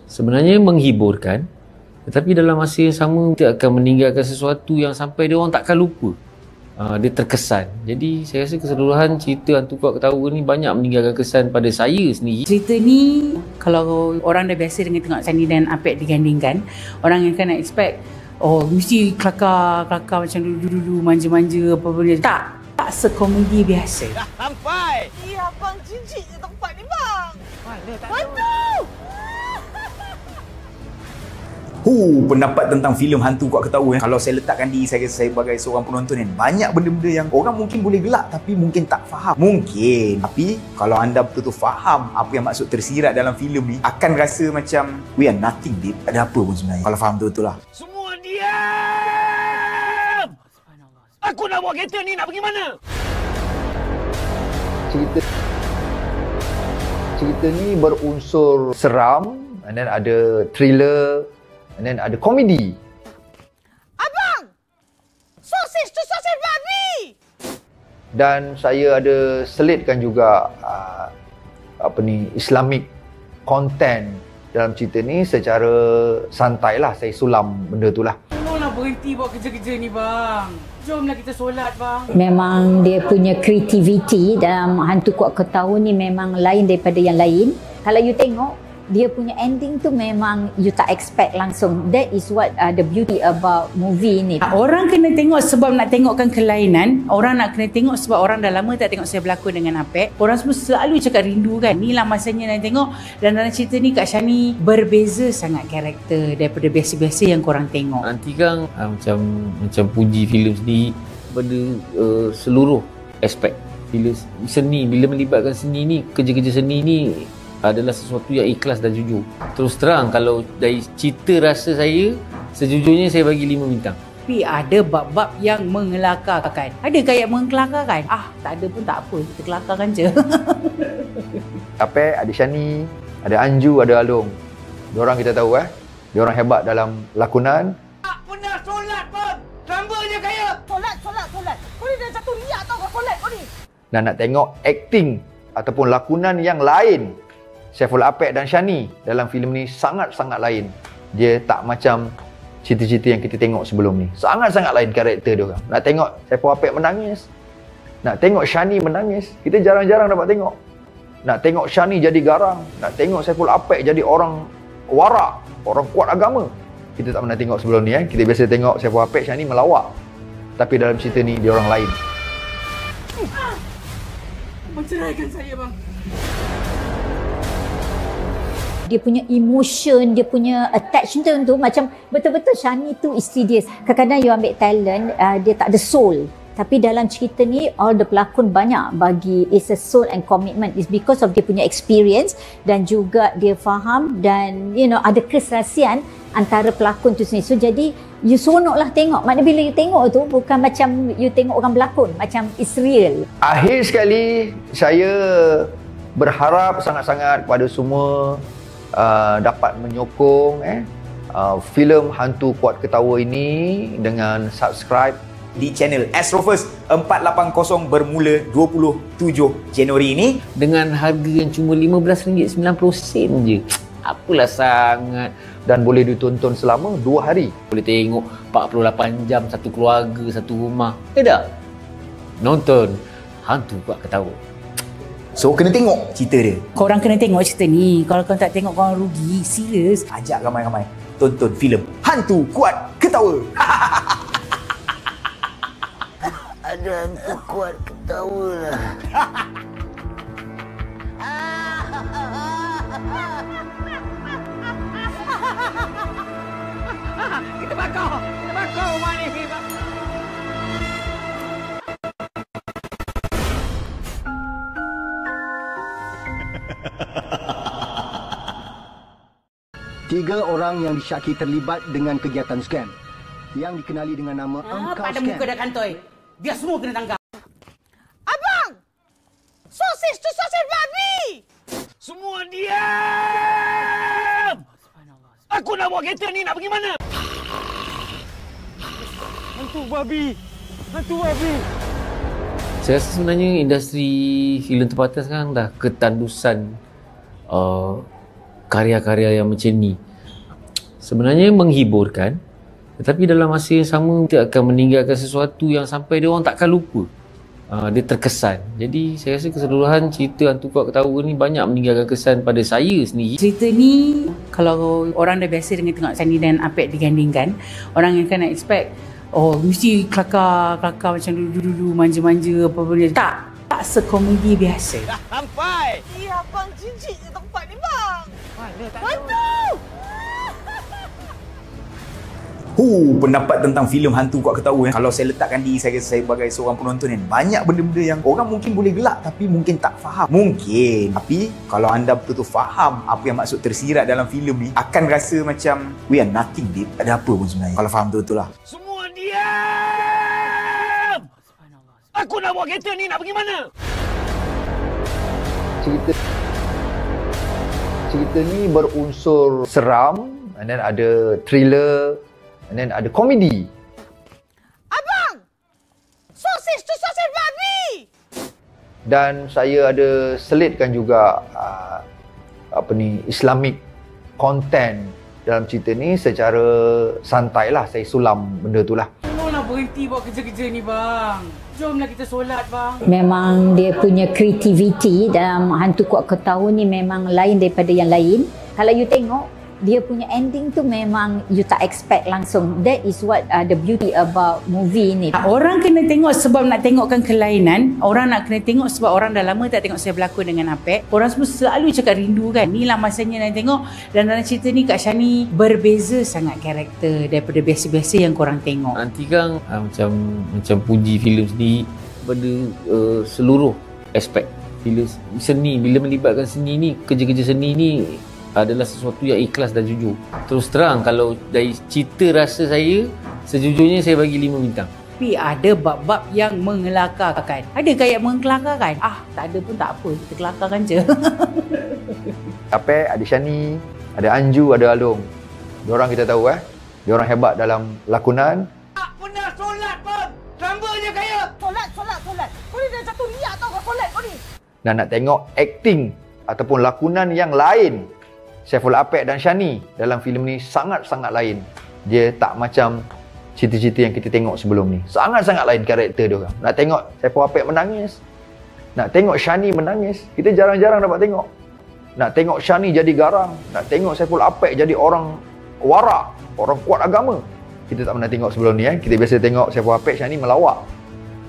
Sebenarnya menghiburkan, tetapi dalam masa yang sama dia akan meninggalkan sesuatu yang sampai dia orang takkan lupa. Dia terkesan. Jadi saya rasa keseluruhan cerita Hantu Kuat Ketawa ni banyak meninggalkan kesan pada saya sendiri. Cerita ni kalau orang dah biasa dengan tengok Sani dan Apek digandingkan, orang akan expect mesti kelakar macam dulu-dulu manja-manja apa benda. Tak sekomedi biasa. Dah sampai! Ya, bang, jijik je tempat ni, bang! Mana tak Hantu! Pendapat tentang filem Hantu Kuat Ketawa. Kalau saya letakkan diri saya sebagai seorang penonton kan, banyak benda-benda yang orang mungkin boleh gelak tapi mungkin tak faham. Mungkin. Tapi kalau anda betul-betul faham apa yang maksud tersirat dalam filem ni, akan rasa macam we are nothing, babe. Ada apa pun sebenarnya. Kalau faham betul-betul lah. Semua diam! Aku nak bawa kereta ni, nak pergi mana? Cerita ni berunsur seram, and then ada thriller, and then ada komedi. Abang! Sosis tu sosis babi! Dan saya ada selitkan juga Islamic content dalam cerita ni secara santai lah. Saya sulam benda tu lah. Tolonglah berhenti buat kerja-kerja ni, bang. Jomlah kita solat, bang. Memang dia punya creativity dalam Hantu Kuat Ketawa ni memang lain daripada yang lain. Kalau you tengok, dia punya ending tu memang you tak expect langsung. That is what the beauty about movie ni. Orang kena tengok sebab nak tengokkan kelainan. Orang nak kena tengok sebab orang dah lama tak tengok saya berlakon dengan Apek. Orang semua selalu cakap rindu kan. Inilah masanya nak tengok. Dan dalam cerita ni Kak Shani berbeza sangat karakter daripada biasa-biasa yang korang tengok. Nanti kan macam puji filem sendiri pada seluruh aspek filem seni. Bila melibatkan seni ni, kerja-kerja seni ni adalah sesuatu yang ikhlas dan jujur. Terus terang, kalau dari cerita rasa saya, sejujurnya saya bagi 5 bintang. Tapi ada bab-bab yang mengelakarkan. Adakah yang mengelakarkan? Tak ada pun tak apa. Kita kelakarkan je. Apek, ada Shani, ada Anju, ada Along. Diorang kita tahu diorang hebat dalam lakonan. Tak pernah solat pun! Samba je kaya! Solat. Kau ni dah jatuh riak tau kau solat kau ni. Dan nak tengok akting ataupun lakonan yang lain Saiful Apek dan Shani dalam filem ni sangat-sangat lain. Dia tak macam cerita-cerita yang kita tengok sebelum ni. Sangat-sangat lain karakter dia orang. Nak tengok Saiful Apek menangis, nak tengok Shani menangis, kita jarang-jarang dapat tengok. Nak tengok Shani jadi garang, nak tengok Saiful Apek jadi orang warak, orang kuat agama. Kita tak pernah tengok sebelum ni. Kita biasa tengok Saiful Apek, Shani melawak. Tapi dalam cerita ni dia orang lain. Menceraikan saya, bang. Dia punya emotion, dia punya attachment tu macam betul-betul Shani tu isteri dia. Kadang-kadang you ambil talent, dia tak ada soul. Tapi dalam cerita ni, all the pelakon banyak bagi it's a soul and commitment. It's because of dia punya experience dan juga dia faham dan ada keserasian antara pelakon tu sendiri. So jadi, you seronok lah tengok. Maknanya bila you tengok tu, bukan macam you tengok orang berlakon. Macam it's real. Akhir sekali, saya berharap sangat-sangat kepada semua dapat menyokong filem Hantu Kuat Ketawa ini dengan subscribe di channel Astrofirst 480 bermula 27 Januari ini dengan harga yang cuma RM15.90 je. Apalah sangat. Dan boleh ditonton selama 2 hari. Boleh tengok 48 jam satu keluarga, satu rumah. Tak? Nonton Hantu Kuat Ketawa. So kena tengok cerita dia. Korang kena tengok cerita ni. Kalau korang tak tengok, korang rugi. Serius. Ajak ramai-ramai tonton filem Hantu Kuat Ketawa. Ada hantu kuat ketawa lah. Kita bakar rumah ni. 3 orang yang disyaki terlibat dengan kegiatan scam yang dikenali dengan nama Angkau Pada Scam. muka dah kantoi. Biar semua kena tangkap. Abang! Sosis tu sosis babi! Semua diam! Aku nak bawa kereta ni, nak pergi mana? Hantu babi! Hantu babi! Saya rasa sebenarnya industri filem tempatan sekarang dah ketandusan karya-karya yang macam ni. Sebenarnya menghiburkan, tetapi dalam masa yang sama dia akan meninggalkan sesuatu yang sampai dia orang takkan lupa. Dia terkesan. Jadi saya rasa keseluruhan cerita Hantu Kuat Ketawa ni banyak meninggalkan kesan pada saya sendiri. Cerita ni kalau orang dah biasa dengan tengok Sani dan Apek digandingkan, orang akan expect mesti kelakar macam dulu-dulu manja-manja apa benda. Tak sekomedi biasa. Dah sampai! Ya, abang jijik je tempat ni, bang! Mana tak Hantu! Pendapat tentang filem Hantu Kuat Ketawa. Kalau saya letakkan diri saya sebagai seorang penonton, banyak benda-benda yang orang mungkin boleh gelak tapi mungkin tak faham. Mungkin. Tapi kalau anda betul-betul faham apa yang maksud tersirat dalam filem ni, akan rasa macam we are nothing deep. Tak ada apa pun sebenarnya. Kalau faham betul-betul lah. Semua diam! Aku nak bawa kereta ni, nak pergi mana? Cerita ni berunsur seram, and then ada thriller, and then ada komedi. Abang! Sosis tu sosis babi! Dan saya ada selitkan juga Islamic content dalam cerita ni secara santai lah. Saya sulam benda tu lah. Tolonglah berhenti buat kerja-kerja ni, bang. Jomlah kita solat, bang. Memang dia punya kreativiti dalam Hantu Kuat Ketawa ni memang lain daripada yang lain. Kalau you tengok, dia punya ending tu memang you tak expect langsung. That is what the beauty about movie ni. Orang kena tengok sebab nak tengokkan kelainan. Orang nak kena tengok sebab orang dah lama tak tengok saya berlakon dengan Apek. Orang semua selalu cakap rindu kan. Inilah masanya nak tengok. Dan dalam cerita ni Kak Shani berbeza sangat karakter daripada biasa-biasa yang korang tengok. Nanti kan macam puji filem sendiri pada seluruh aspek filem seni. Bila melibatkan seni ni, kerja-kerja seni ni adalah sesuatu yang ikhlas dan jujur. Terus terang, kalau dari cerita rasa saya, sejujurnya saya bagi 5 bintang. Tapi ada bab-bab yang mengelakarkan. Adakah yang mengelakarkan? Tak ada pun tak apa. Kita kelakarkan je. Apek, ada Shani, ada Anju, ada Along. Diorang kita tahu diorang hebat dalam lakonan. Tak pernah solat pun! Lamba je kaya! Solat. Kau ni dah jatuh riak tau kau solat kau ni. Dan nak tengok akting ataupun lakonan yang lain Saiful Apek dan Shani dalam filem ni sangat-sangat lain. Dia tak macam cerita-cerita yang kita tengok sebelum ni. Sangat-sangat lain karakter dia orang. Nak tengok Saiful Apek menangis, nak tengok Shani menangis, kita jarang-jarang dapat tengok. Nak tengok Shani jadi garang, nak tengok Saiful Apek jadi orang warak, orang kuat agama. Kita tak pernah tengok sebelum ni. Kita biasa tengok Saiful Apek, Shani melawak.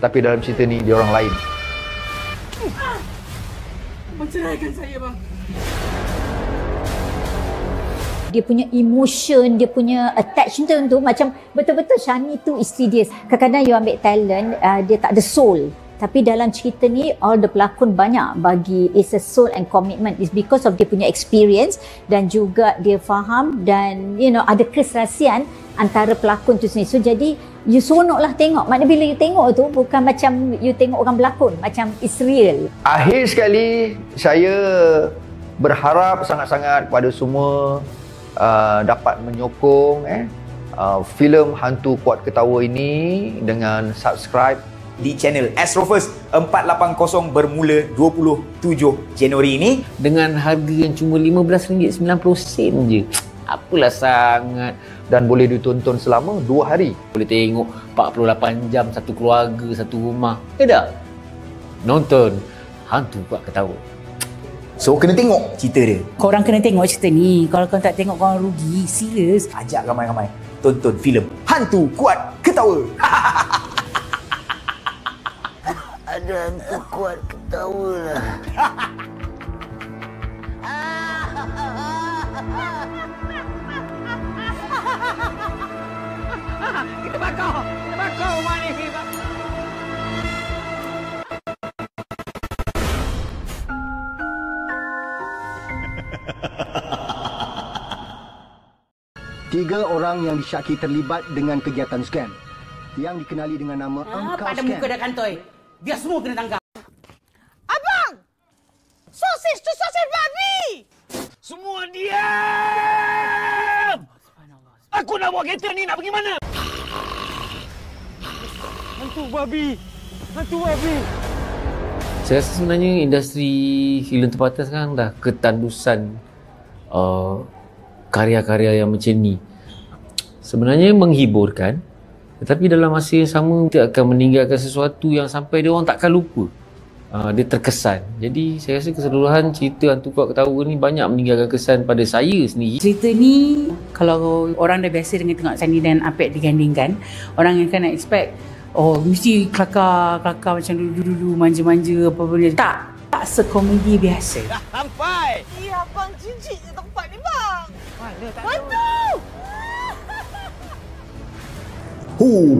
Tapi dalam cerita ni dia orang lain. Menceraikan saya, bang. Dia punya emotion, dia punya attachment tu macam betul-betul Shani tu isteri dia. Kadang-kadang you ambil talent, dia tak ada soul. Tapi dalam cerita ni, all the pelakon banyak bagi it's a soul and commitment. It's because of dia punya experience dan juga dia faham dan ada keserasian antara pelakon tu sendiri. So jadi, you seronok lah tengok. Maknanya bila you tengok tu, bukan macam you tengok orang berlakon. Macam it's real. Akhir sekali, saya berharap sangat-sangat kepada semua dapat menyokong filem Hantu Kuat Ketawa ini dengan subscribe di channel Astrofirst 480 bermula 27 Januari ini dengan harga yang cuma RM15.90 je. Apalah sangat. Dan boleh ditonton selama 2 hari. Boleh tengok 48 jam satu keluarga, satu rumah. Tak? Nonton Hantu Kuat Ketawa. So kena tengok cerita dia. Korang kena tengok cerita ni. Kalau korang tak tengok, korang rugi. Serius. Ajak ramai-ramai tonton filem Hantu Kuat Ketawa. Ada hantu kuat ketawa lah. Kita bakar rumah ni. 3 orang yang disyaki terlibat dengan kegiatan scam yang dikenali dengan nama Angkau Pada Scam. muka dah kantoi. Biar semua kena tangkap. Abang! Sosis tu sosis babi! Semua diam! Aku nak bawa kereta ni nak pergi mana? Hantu babi! Hantu babi! Saya rasa sebenarnya industri filem tempatan sekarang dah ketandusan karya-karya yang macam ni. Sebenarnya menghiburkan, tetapi dalam masa yang sama dia akan meninggalkan sesuatu yang sampai dia orang takkan lupa. Dia terkesan. Jadi saya rasa keseluruhan cerita Hantu Kuat Ketawa ni banyak meninggalkan kesan pada saya sendiri. Cerita ni kalau orang dah biasa dengan tengok Sani dan Apek digandingkan, orang akan expect mesti kelakar macam dulu-dulu manja-manja apa benda. Tak sekomedi biasa. Dah sampai! Ya, abang jijik je tempat ni, bang! Mana tak Hantu!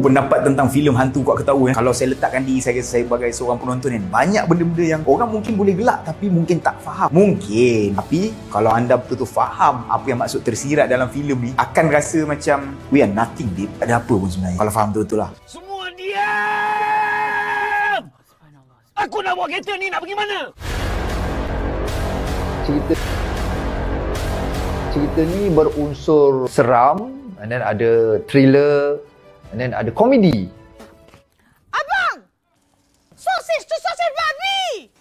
Pendapat tentang filem Hantu Kuat Ketawa kalau saya letakkan diri saya sebagai seorang penonton banyak benda-benda yang orang mungkin boleh gelak tapi mungkin tak faham. Mungkin. Tapi kalau anda betul-betul faham apa yang maksud tersirat dalam filem ni, akan rasa macam we are nothing deep. Tak ada apa pun sebenarnya. Kalau faham betul-betul lah. Semua diam! Aku nak bawa kereta ni nak pergi mana? Cerita ni berunsur seram, and then ada thriller, and then ada komedi. Abang! Sosis tu sosis babi!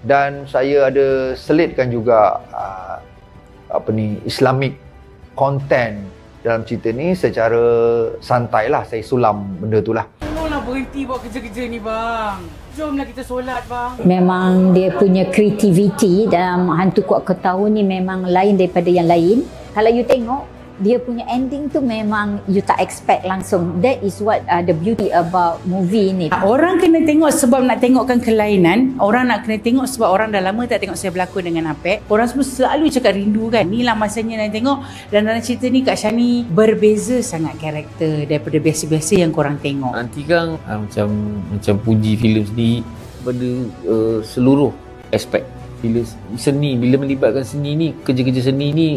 Dan saya ada selitkan juga Islamic content dalam cerita ni secara santai lah. Saya sulam benda tu lah. Tolonglah berhenti buat kerja-kerja ni, bang. Jomlah kita solat, bang. Memang dia punya kreativiti dalam Hantu Kuat Ketawa ni memang lain daripada yang lain. Kalau you tengok, dia punya ending tu memang you tak expect langsung. That is what the beauty about movie ni. Orang kena tengok sebab nak tengokkan kelainan. Orang nak kena tengok sebab orang dah lama tak tengok saya berlakon dengan Apek. Orang semua selalu cakap rindu kan. Inilah masanya nak tengok. Dan dalam cerita ni Kak Shani berbeza sangat karakter daripada biasa-biasa yang korang tengok. Nanti kan macam puji filem sendiri pada seluruh aspek filem seni. Bila melibatkan seni ni, kerja-kerja seni ni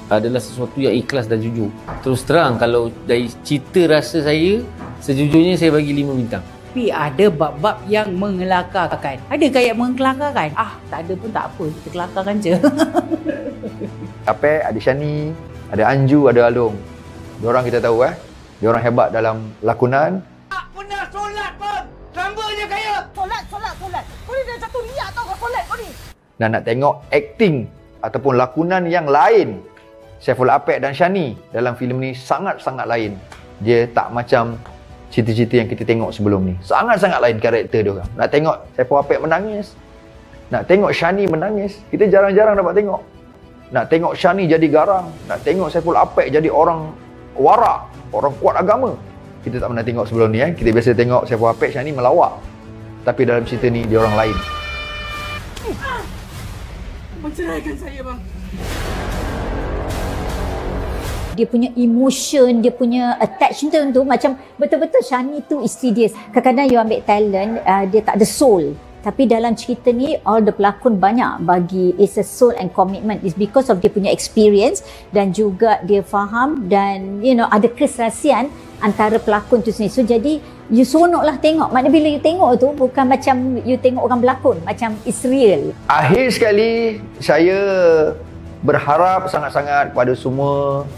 adalah sesuatu yang ikhlas dan jujur. Terus terang, kalau dari cerita rasa saya, sejujurnya saya bagi 5 bintang. Tapi ada bab-bab yang mengelakarkan. Adakah yang mengelakarkan? Tak ada pun tak apa. Kita kelakarkan je. Apek, ada Shani, ada Anju, ada Along. Diorang kita tahu diorang hebat dalam lakonan. Tak pernah solat pun! Lamba je kaya! Solat. Kau ni dah jatuh riak tau kau solat kau ni. Dan nak tengok akting ataupun lakonan yang lain Saiful Apek dan Shani dalam filem ni sangat-sangat lain. Dia tak macam cerita-cerita yang kita tengok sebelum ni. Sangat-sangat lain karakter dia orang. Nak tengok Saiful Apek menangis, nak tengok Shani menangis, kita jarang-jarang dapat tengok. Nak tengok Shani jadi garang, nak tengok Saiful Apek jadi orang warak, orang kuat agama. Kita tak pernah tengok sebelum ni. Kita biasa tengok Saiful Apek, Shani melawak. Tapi dalam cerita ni dia orang lain. Menceraikan saya, bang. Dia punya emotion, dia punya attachment tu macam betul-betul Shani tu isteri dia. Kadang-kadang you ambil talent, dia tak ada soul. Tapi dalam cerita ni, all the pelakon banyak bagi it's a soul and commitment. It's because of dia punya experience dan juga dia faham dan ada keserasian antara pelakon tu sendiri. So jadi, you seronok lah tengok. Maknanya bila you tengok tu, bukan macam you tengok orang berlakon. Macam it's real. Akhir sekali, saya berharap sangat-sangat pada semua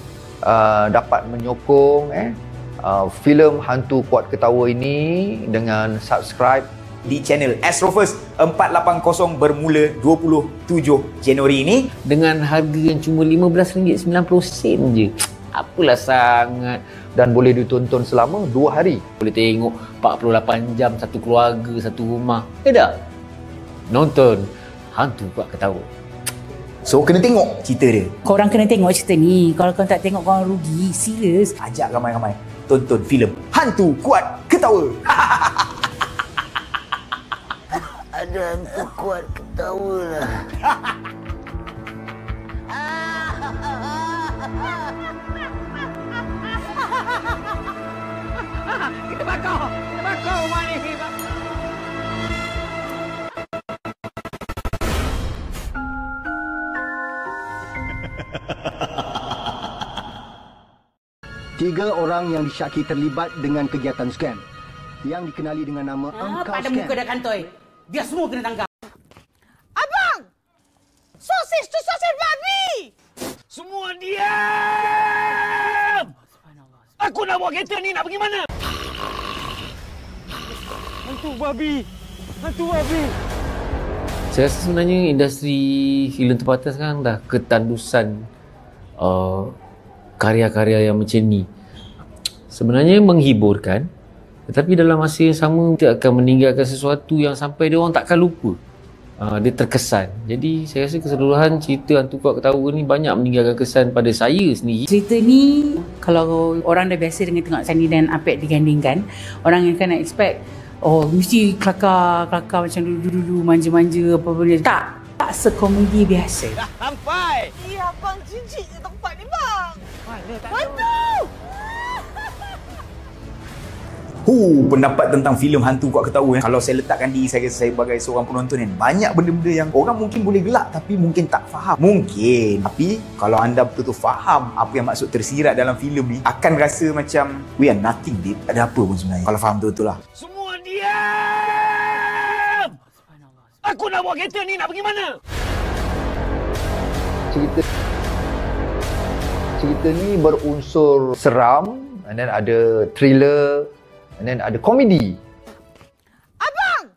dapat menyokong filem Hantu Kuat Ketawa ini dengan subscribe di channel Astro First 480 bermula 27 Januari ini dengan harga yang cuma RM15.90 je. Apalah sangat. Dan boleh ditonton selama 2 hari. Boleh tengok 48 jam satu keluarga, satu rumah. Tak? Nonton Hantu Kuat Ketawa. So kena tengok cerita dia. Korang kena tengok cerita ni. Kalau korang tak tengok, korang rugi. Serius. Ajak ramai-ramai tonton filem Hantu Kuat Ketawa. Ada hantu kuat ketawa lah. Kita bakar rumah ni. 3 orang yang disyaki terlibat dengan kegiatan scam yang dikenali dengan nama Engkau Pada Scam. muka dah kantoi. Dia semua kena tangkap. Abang! Sosis tu sosis babi! Semua diam! Aku nak bawa kereta ni, nak pergi mana? Hantu babi! Hantu babi! Saya rasa sebenarnya industri filem tempatan sekarang dah ketandusan karya-karya yang macam ni. Sebenarnya menghiburkan, tetapi dalam masa yang sama dia akan meninggalkan sesuatu yang sampai dia orang takkan lupa. Dia terkesan. Jadi saya rasa keseluruhan cerita Hantu Kuat Ketawa ni banyak meninggalkan kesan pada saya sendiri. Cerita ni kalau orang dah biasa dengan tengok Sani dan Apek digandingkan, orang akan nak expect mesti kelakar macam dulu-dulu manja-manja apa benda. Tak sekomedi biasa. Dah sampai! Ya, abang jijik je tempat ni, bang. Mana tak Hantu! Pendapat tentang filem Hantu Kuat Ketawa kalau saya letakkan diri saya sebagai seorang penonton banyak benda-benda yang orang mungkin boleh gelak tapi mungkin tak faham. Mungkin. Tapi kalau anda betul-betul faham apa yang maksud tersirat dalam filem ni, akan rasa macam we are nothing, babe. Tak ada apa pun sebenarnya. Kalau faham betul-betul lah. Semua diam! Aku nak bawa kereta ni, nak pergi mana? Cerita ni berunsur seram, and then ada thriller, and then ada komedi. Abang!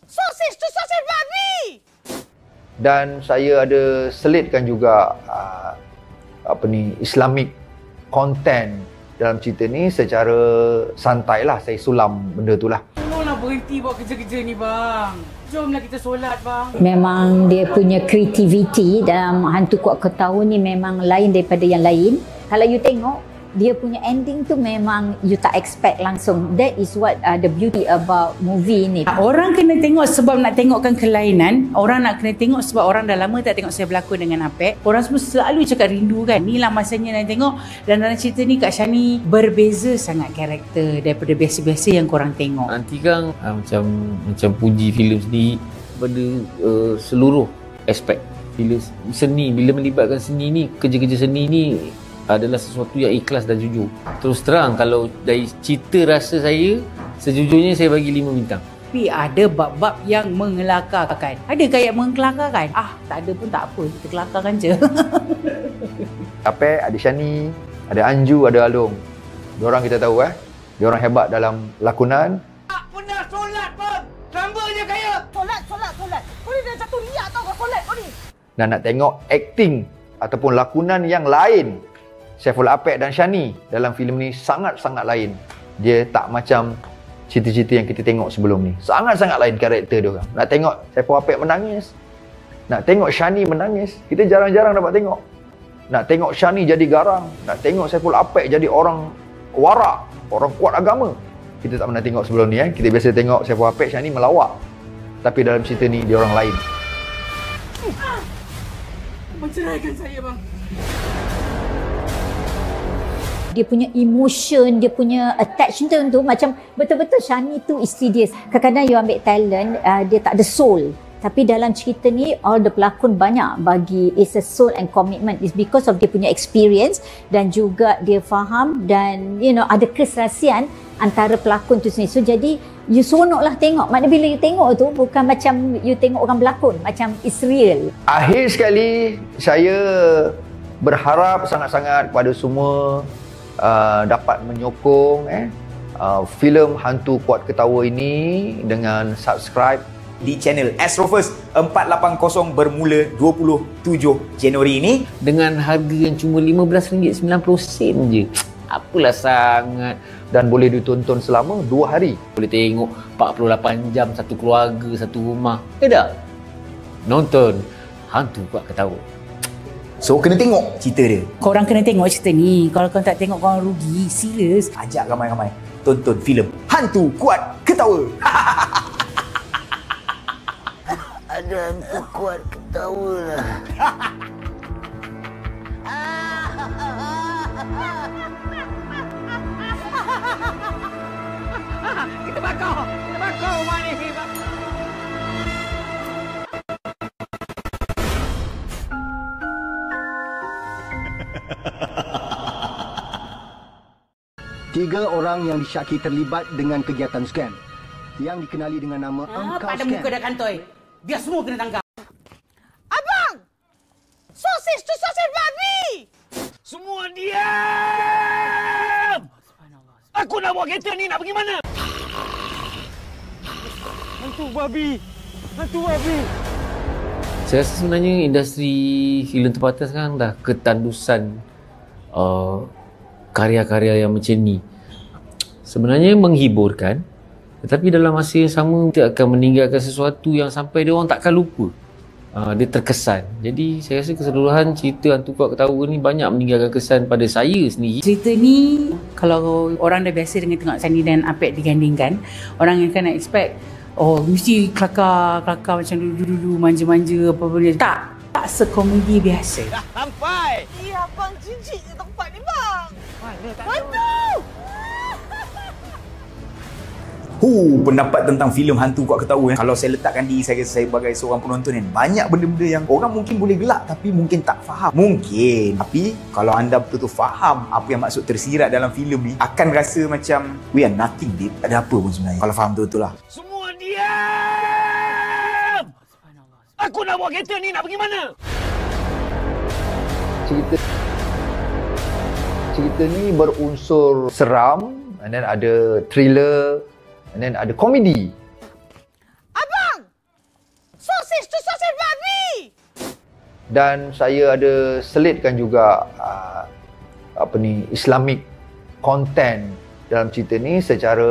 Sosis tu sosis babi! Dan saya ada selitkan juga Islamic content dalam cerita ni secara santai lah. Saya sulam benda tu lah. Tolonglah berhenti buat kerja-kerja ni, bang. Jomlah kita solat, bang. Memang dia punya kreativiti dalam Hantu Kuat Ketawa ni memang lain daripada yang lain. Kalau you tengok, dia punya ending tu memang you tak expect langsung. That is what the beauty about movie ni. Orang kena tengok sebab nak tengokkan kelainan. Orang nak kena tengok sebab orang dah lama tak tengok saya berlakon dengan Apek. Orang semua selalu cakap rindu kan. Inilah masanya nak tengok. Dan dalam cerita ni Kak Shani berbeza sangat karakter daripada biasa-biasa yang korang tengok. Nanti kan macam puji filem sendiri pada seluruh aspek filem seni. Bila melibatkan seni ni, kerja-kerja seni ni adalah sesuatu yang ikhlas dan jujur. Terus terang, kalau dari cerita rasa saya, sejujurnya saya bagi 5 bintang. Tapi ada bab-bab yang mengelakarkan. Ada kayak mengelakarkan? Tak ada pun tak apa. Kita kelakarkan je. Apek, ada Shani, ada Anju, ada Along. Diorang kita tahu diorang hebat dalam lakonan. Tak pernah solat pun! Lamba je kaya! Solat. Kau ni dah jatuh liat tau kau solat kau ni. Dan nak tengok akting ataupun lakonan yang lain Saiful Apek dan Shani dalam filem ni sangat-sangat lain. Dia tak macam cerita-cerita yang kita tengok sebelum ni. Sangat-sangat lain karakter dia orang. Nak tengok Saiful Apek menangis, nak tengok Shani menangis, kita jarang-jarang dapat tengok. Nak tengok Shani jadi garang, nak tengok Saiful Apek jadi orang warak, orang kuat agama. Kita tak pernah tengok sebelum ni. Kita biasa tengok Saiful Apek, Shani melawak. Tapi dalam cerita ni dia orang lain. Menceraikan saya, bang. Dia punya emotion, dia punya attachment tu macam betul-betul Shani tu isteri dia. Kadang-kadang you ambil talent, dia tak ada soul. Tapi dalam cerita ni, all the pelakon banyak bagi it's a soul and commitment. It's because of dia punya experience dan juga dia faham dan ada keserasian antara pelakon tu sendiri. So jadi, you seronoklah tengok. Maknanya bila you tengok tu, bukan macam you tengok orang berlakon. Macam it's real. Akhir sekali, saya berharap sangat-sangat kepada semua dapat menyokong filem Hantu Kuat Ketawa ini dengan subscribe di channel Astro First 480 bermula 27 Januari ini dengan harga yang cuma RM15.90 je. Apalah sangat. Dan boleh ditonton selama 2 hari. Boleh tengok 48 jam satu keluarga, satu rumah. Tak? Nonton Hantu Kuat Ketawa. So kena tengok cerita dia. Korang kena tengok cerita ni. Kalau korang tak tengok, korang rugi. Serius. Ajak ramai-ramai tonton filem Hantu Kuat Ketawa. Ada hantu kuat ketawa lah. Kita bakar rumah ni. 3 orang yang disyaki terlibat dengan kegiatan scam yang dikenali dengan nama Angkau Pada Scam. muka dah kantoi. Biar semua kena tangkap. Abang! Sosis tu sosis babi! Semua diam! Aku nak bawa kereta ni, nak pergi mana? Hantu babi! Hantu babi! Saya rasa sebenarnya industri filem tempatan sekarang dah ketandusan karya-karya yang macam ni. Sebenarnya menghiburkan, tetapi dalam masa yang sama kita akan meninggalkan sesuatu yang sampai dia orang takkan lupa. Dia terkesan. Jadi saya rasa keseluruhan cerita Hantu Kuat Ketawa ni banyak meninggalkan kesan pada saya sendiri. Cerita ni kalau orang dah biasa dengan tengok Sani dan Apek digandingkan, orang akan expect mesti kelakar macam dulu-dulu manja-manja apa benda. Tak sekomedi biasa. Dah sampai! Ya, abang jijik je tempat ni, bang! Mana tak Hantu! Pendapat tentang filem Hantu Kuat Ketawa kalau saya letakkan diri saya sebagai seorang penonton banyak benda-benda yang orang mungkin boleh gelak tapi mungkin tak faham. Mungkin. Tapi kalau anda betul-betul faham apa yang maksud tersirat dalam filem ni, akan rasa macam we are nothing, babe. Tak ada apa pun sebenarnya. Kalau faham betul-betul lah. Semua diam! Aku nak bawa kereta ni, nak pergi mana? Cerita ni berunsur seram, and then ada thriller, and then ada komedi. Abang! Sosis tu sosis babi! Dan saya ada selitkan juga Islamic content dalam cerita ni secara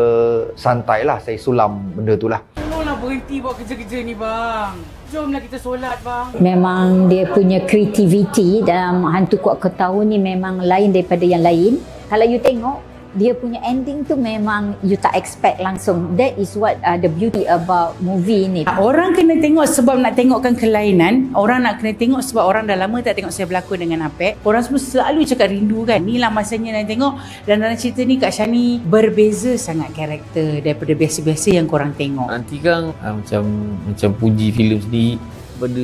santai lah. Saya sulam benda tu lah. Tolonglah berhenti buat kerja-kerja ni, bang. Jomlah kita solat, bang. Memang dia punya creativity dalam Hantu Kuat Ketawa ni memang lain daripada yang lain. Kalau you tengok, dia punya ending tu memang you tak expect langsung. That is what the beauty about movie ni. Orang kena tengok sebab nak tengokkan kelainan. Orang nak kena tengok sebab orang dah lama tak tengok saya berlakon dengan Apek. Orang semua selalu cakap rindu kan. Inilah masanya nak tengok. Dan dalam cerita ni Kak Shani berbeza sangat karakter daripada biasa-biasa yang korang tengok. Nanti kan macam puji filem sendiri pada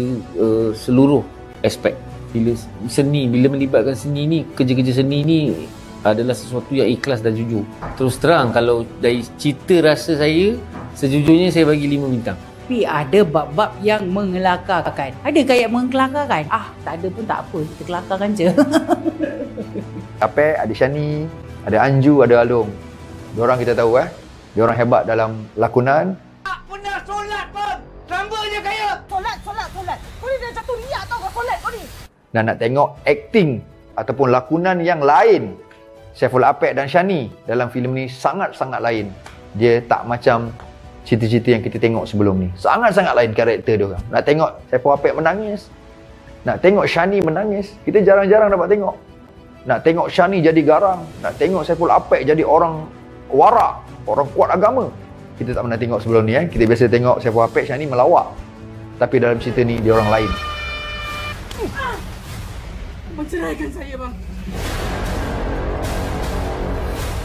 seluruh aspek filem seni. Bila melibatkan seni ni, kerja-kerja seni ni adalah sesuatu yang ikhlas dan jujur. Terus terang, kalau dari cerita rasa saya, sejujurnya saya bagi 5 bintang. Tapi ada bab-bab yang mengelakarkan. Ada kayak mengelakarkan? Tak ada pun tak apa. Kita kelakarkan je. Apek, ada Shani, ada Anju, ada Along. Diorang kita tahu diorang hebat dalam lakonan. Tak pernah solat pun! Ramba je kaya! Solat. Kau ni dah jatuh riak tau kau solat kau ni. Dan nak tengok akting ataupun lakonan yang lain Saiful Apek dan Shani dalam filem ni sangat-sangat lain. Dia tak macam cerita-cerita yang kita tengok sebelum ni. Sangat-sangat lain karakter dia orang. Nak tengok Saiful Apek menangis, nak tengok Shani menangis, kita jarang-jarang dapat tengok. Nak tengok Shani jadi garang, nak tengok Saiful Apek jadi orang warak, orang kuat agama. Kita tak pernah tengok sebelum ni. Kita biasa tengok Saiful Apek, Shani melawak. Tapi dalam cerita ni dia orang lain. Menceraikan saya, bang.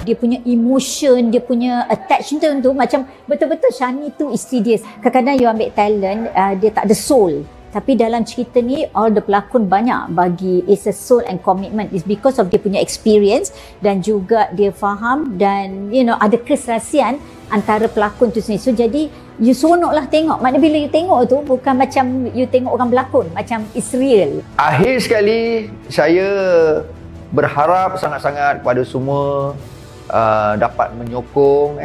Dia punya emotion, dia punya attachment tu macam betul-betul Shani tu isteri dia. Kadang-kadang you ambil talent, dia tak ada soul. Tapi dalam cerita ni, all the pelakon banyak bagi it's a soul and commitment. It's because of dia punya experience dan juga dia faham dan ada keserasian antara pelakon tu sendiri. So jadi, you seronok lah tengok. Maknanya bila you tengok tu, bukan macam you tengok orang berlakon. Macam it's real. Akhir sekali, saya berharap sangat-sangat pada semua dapat menyokong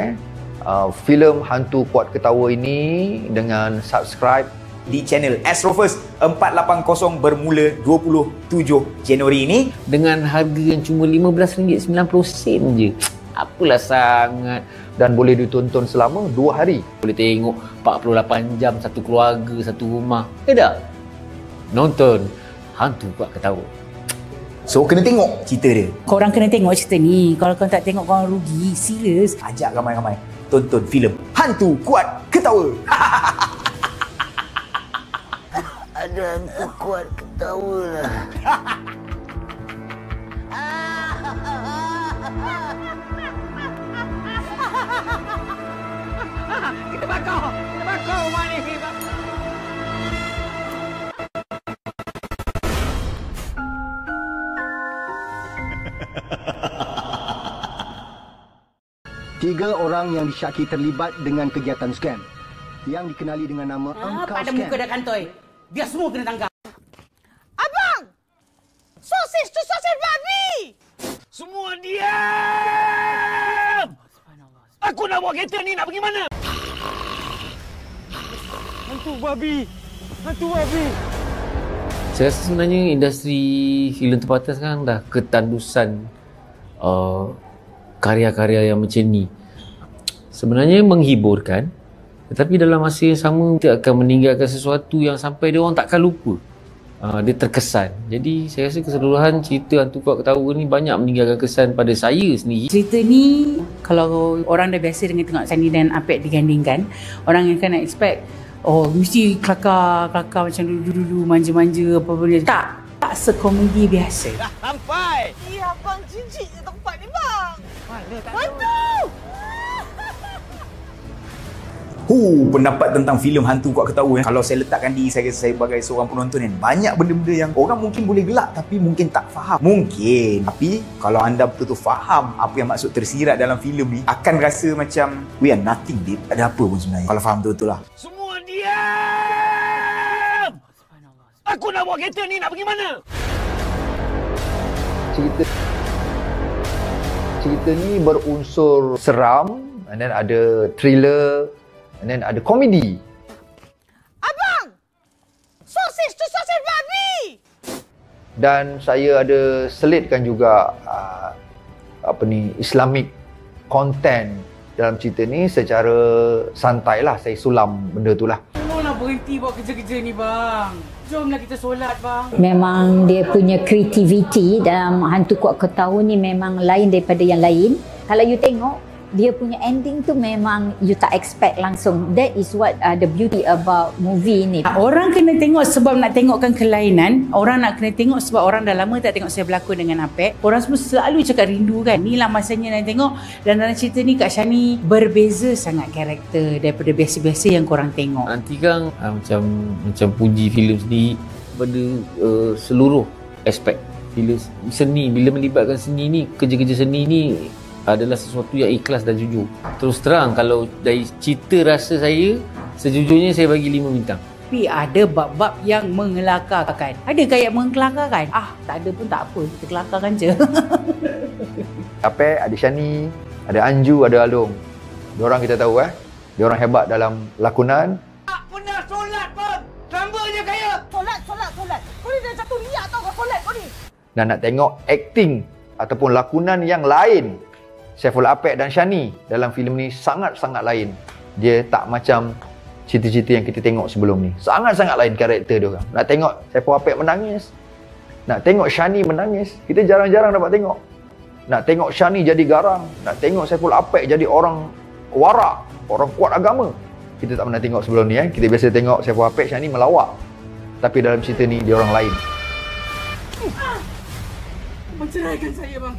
filem Hantu Kuat Ketawa ini dengan subscribe di channel Astrofirst 480 bermula 27 Januari ini dengan harga yang cuma RM15.90 je. Apalah sangat. Dan boleh ditonton selama 2 hari. Boleh tengok 48 jam satu keluarga, satu rumah. Tak? Nonton Hantu Kuat Ketawa. So kena tengok cerita dia. Korang kena tengok cerita ni. Kalau korang tak tengok, korang rugi. Serius. Ajak ramai-ramai tonton filem Hantu Kuat Ketawa. Ada hantu kuat ketawa lah. Kita bakar rumah ni. 3 orang yang disyaki terlibat dengan kegiatan scam yang dikenali dengan nama Engkau Pada Scam. muka dah kantoi. Dia semua kena tangkap. Abang! Sosis tu sosis babi! Semua diam! Aku nak bawa kereta ni, nak pergi mana? Hantu babi! Hantu babi! Saya rasa sebenarnya industri filem tempatan sekarang dah ketandusan karya-karya yang macam ni. Sebenarnya menghiburkan, tetapi dalam masa yang sama kita akan meninggalkan sesuatu yang sampai dia orang takkan lupa. Dia terkesan. Jadi saya rasa keseluruhan cerita Hantu Kuat Ketawa ni banyak meninggalkan kesan pada saya sendiri. Cerita ni kalau orang dah biasa dengan tengok Sani dan Apek digandingkan, orang akan expect mesti kelakar macam dulu-dulu manja-manja apa benda. Tak sekomedi biasa. Dah sampai! Ya, abang jijik je tempat ni, bang! Mana tak Hantu! Pendapat tentang filem Hantu Kuat Ketawa. Kalau saya letakkan diri saya sebagai seorang penonton kan, banyak benda-benda yang orang mungkin boleh gelak tapi mungkin tak faham. Mungkin. Tapi kalau anda betul-betul faham apa yang maksud tersirat dalam filem ni, akan rasa macam we are nothing, dude. Ada apa pun sebenarnya. Kalau faham betul-betul lah. Semua diam! Aku nak bawa kereta ni, nak pergi mana? Cerita ni berunsur seram, and then ada thriller, and then ada komedi. Abang! Sosis tu sosis babi! Dan saya ada selitkan juga Islamic content dalam cerita ni secara santai lah. Saya sulam benda tu lah. Tolong nak berhenti buat kerja-kerja ni, bang. Jomlah kita solat, bang. Memang dia punya creativity dalam Hantu Kuat Ketawa ni memang lain daripada yang lain. Kalau you tengok, dia punya ending tu memang you tak expect langsung. That is what the beauty about movie ni. Orang kena tengok sebab nak tengokkan kelainan. Orang nak kena tengok sebab orang dah lama tak tengok saya berlakon dengan Apek. Orang semua selalu cakap rindu kan. Inilah masanya nak tengok. Dan dalam cerita ni Kak Shani berbeza sangat karakter daripada biasa-biasa yang korang tengok. Nanti kan macam puji filem sendiri pada seluruh aspek filem seni. Bila melibatkan seni ni, kerja-kerja seni ni adalah sesuatu yang ikhlas dan jujur. Terus terang, kalau dari cerita rasa saya, sejujurnya saya bagi 5 bintang. Tapi ada bab-bab yang mengelakarkan. Ada kayak mengelakarkan? Tak ada pun tak apa. Kita kelakarkan je. Apek, ada Shani, ada Anju, ada Along. Diorang kita tahu diorang hebat dalam lakonan. Tak pernah solat pun! Samba je kaya! Solat! Kau ni dah jatuh riak tau kau solat kau ni! Dan nak tengok akting ataupun lakonan yang lain Saiful Apek dan Shani dalam filem ni sangat-sangat lain. Dia tak macam cerita-cerita yang kita tengok sebelum ni. Sangat-sangat lain karakter dia orang. Nak tengok Saiful Apek menangis, nak tengok Shani menangis, kita jarang-jarang dapat tengok. Nak tengok Shani jadi garang, nak tengok Saiful Apek jadi orang warak, orang kuat agama. Kita tak pernah tengok sebelum ni. Kita biasa tengok Saiful Apek, Shani melawak. Tapi dalam cerita ni dia orang lain. Menceraikan saya, bang.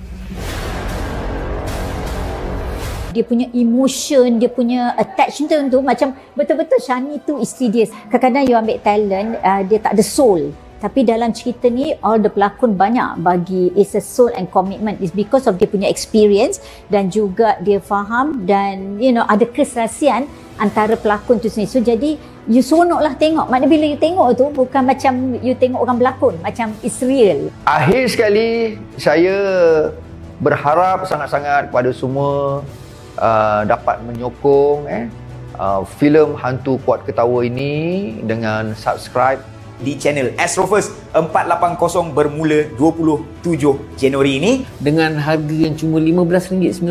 Dia punya emotion, dia punya attachment tu macam betul-betul Shani tu isteri dia. Kadang-kadang you ambil talent, dia tak ada soul. Tapi dalam cerita ni, all the pelakon banyak bagi it's a soul and commitment. It's because of dia punya experience dan juga dia faham dan ada keserasian antara pelakon tu sendiri. So jadi you seronok lah tengok. Maknanya bila you tengok tu bukan macam you tengok orang berlakon, macam it's real. Akhir sekali, saya berharap sangat-sangat kepada semua dapat menyokong filem Hantu Kuat Ketawa ini dengan subscribe Di channel Astrofirst 480 bermula 27 Januari ini. Dengan harga yang cuma RM15.90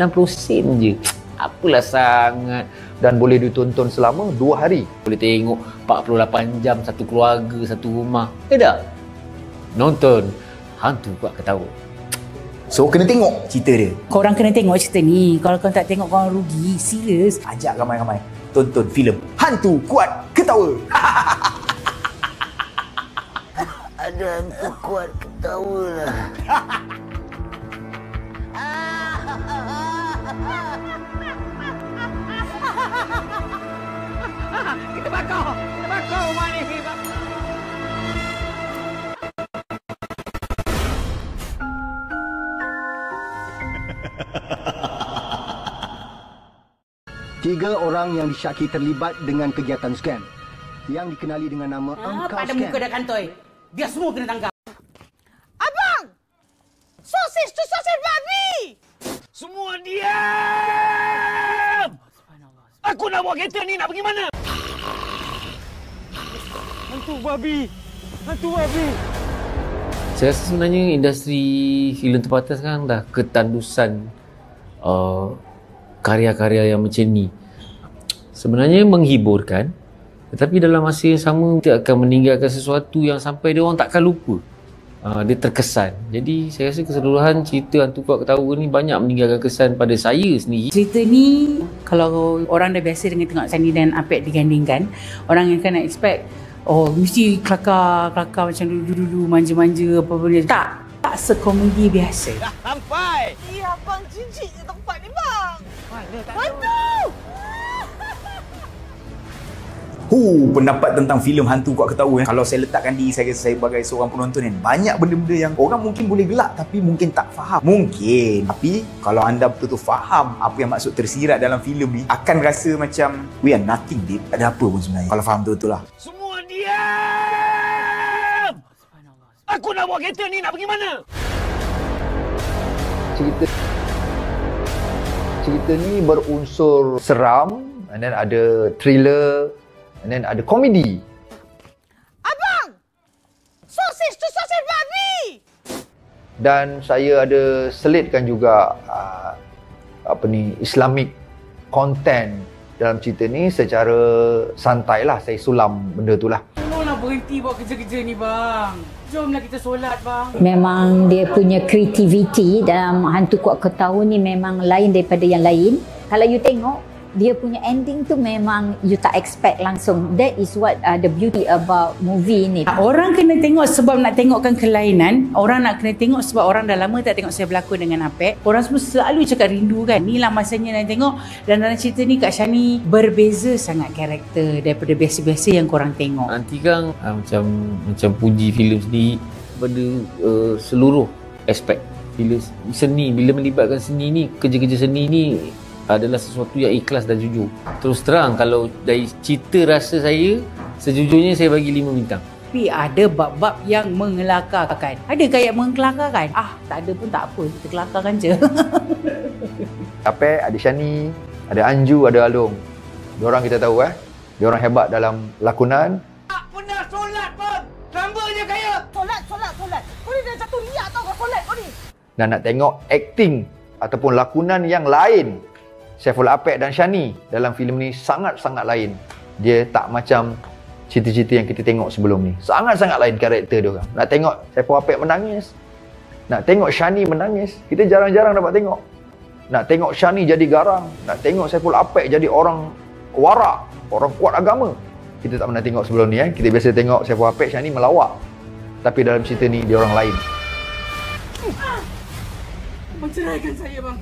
je. Apalah sangat. Dan boleh ditonton selama 2 hari. Boleh tengok 48 jam satu keluarga, satu rumah. Tak? Nonton Hantu Kuat Ketawa. So kena tengok cerita dia. Korang kena tengok cerita ni. Kalau korang tak tengok, korang rugi. Serius. Ajak ramai-ramai tonton filem Hantu Kuat Ketawa. Ada hantu kuat ketawa lah. Kita bakar rumah ni. 3 orang yang disyaki terlibat dengan kegiatan scam yang dikenali dengan nama Engkau Pada Scam. muka dah kantoi. Dia semua kena tangkap. Abang! Sosis tu sosis babi! Semua diam! Aku nak bawa kereta ni, nak pergi mana? Hantu babi! Hantu babi! Saya rasa sebenarnya industri filem tempatan sekarang dah ketandusan karya-karya yang macam ni. Sebenarnya menghiburkan, tetapi dalam masa yang sama dia akan meninggalkan sesuatu yang sampai dia orang takkan lupa. Dia terkesan. Jadi saya rasa keseluruhan cerita Hantu Kuat Ketawa ni banyak meninggalkan kesan pada saya sendiri. Cerita ni kalau orang dah biasa dengan tengok Sani dan Apek digandingkan, orang akan expect mesti kelakar macam dulu-dulu manja-manja apa benda. Tak sekomedi biasa. Dah sampai! Ya, bang, jijik je tempat ni, bang! Mana tak Hantu! Pendapat tentang filem Hantu Kuat Ketawa. Kalau saya letakkan diri saya sebagai seorang penonton kan, banyak benda-benda yang orang mungkin boleh gelak tapi mungkin tak faham. Mungkin. Tapi kalau anda betul-betul faham apa yang maksud tersirat dalam filem ni, akan rasa macam we are nothing, babe. Ada apa pun sebenarnya. Kalau faham betul-betul lah. Semua diam! Aku nak bawa kereta ni, nak pergi mana? Cerita ni berunsur seram, and then ada thriller, and then ada komedi. Abang! Sosis tu sosis babi! Dan saya ada selitkan juga Islamic content dalam cerita ni secara santai lah. Saya sulam benda tu lah. Tolonglah berhenti buat kerja-kerja ni, bang. Jomlah kita solat, bang. Memang dia punya creativity dalam Hantu Kuat Ketawa ni memang lain daripada yang lain. Kalau you tengok, dia punya ending tu memang you tak expect langsung. That is what the beauty about movie ni. Orang kena tengok sebab nak tengokkan kelainan. Orang nak kena tengok sebab orang dah lama tak tengok saya berlakon dengan Apek. Orang semua selalu cakap rindu kan. Inilah masanya nak tengok. Dan dalam cerita ni Kak Shani berbeza sangat karakter daripada biasa-biasa yang korang tengok. Nanti kan macam puji filem sendiri pada seluruh aspek filem seni. Bila melibatkan seni ni, kerja-kerja seni ni adalah sesuatu yang ikhlas dan jujur. Terus terang, kalau dari cerita rasa saya, sejujurnya saya bagi 5 bintang. Tapi ada bab-bab yang mengelakarkan. Adakah yang mengelakarkan? Tak ada pun tak apa. Kita kelakarkan je. Apek, ada Shani, ada Anju, ada Along. Diorang kita tahu diorang hebat dalam lakonan. Tak pernah solat pun! Samba je kaya! Solat! Kau ni dah jatuh riak tau kau solat kau ni! Dan nak tengok akting ataupun lakonan yang lain Saiful Apek dan Shani dalam filem ni sangat-sangat lain. Dia tak macam cerita-cerita yang kita tengok sebelum ni. Sangat-sangat lain karakter dia orang. Nak tengok Saiful Apek menangis, nak tengok Shani menangis, kita jarang-jarang dapat tengok. Nak tengok Shani jadi garang, nak tengok Saiful Apek jadi orang warak, orang kuat agama. Kita tak pernah tengok sebelum ni. Kita biasa tengok Saiful Apek, Shani melawak. Tapi dalam cerita ni dia orang lain. Abang ceraikan saya, bang.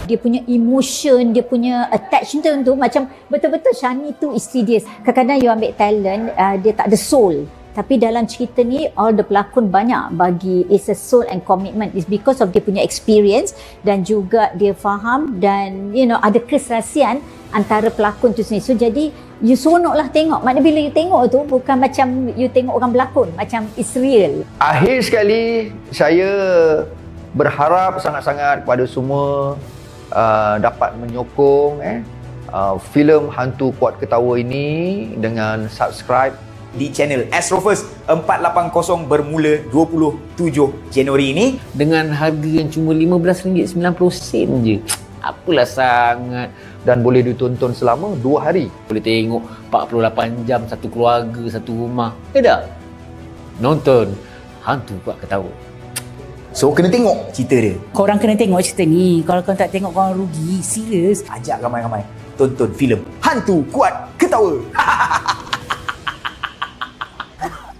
Dia punya emotion, dia punya attachment tu macam betul-betul Shani tu isteri dia. Kadang-kadang you ambil talent, dia tak ada soul. Tapi dalam cerita ni, all the pelakon banyak bagi it's a soul and commitment. It's because of dia punya experience dan juga dia faham dan ada keserasian antara pelakon tu sendiri. So jadi, you seronok lah tengok. Maknanya bila you tengok tu, bukan macam you tengok orang berlakon. Macam it's real. Akhir sekali, saya berharap sangat-sangat kepada semua dapat menyokong filem Hantu Kuat Ketawa ini dengan subscribe di channel Astrofirst 480 bermula 27 Januari ini dengan harga yang cuma RM15.90 je. Apalah sangat. Dan boleh ditonton selama 2 hari. Boleh tengok 48 jam satu keluarga, satu rumah. Tak? Nonton Hantu Kuat Ketawa. So kena tengok cerita dia. Korang kena tengok cerita ni. Kalau korang tak tengok, korang rugi. Serius. Ajak ramai-ramai tonton filem Hantu Kuat Ketawa.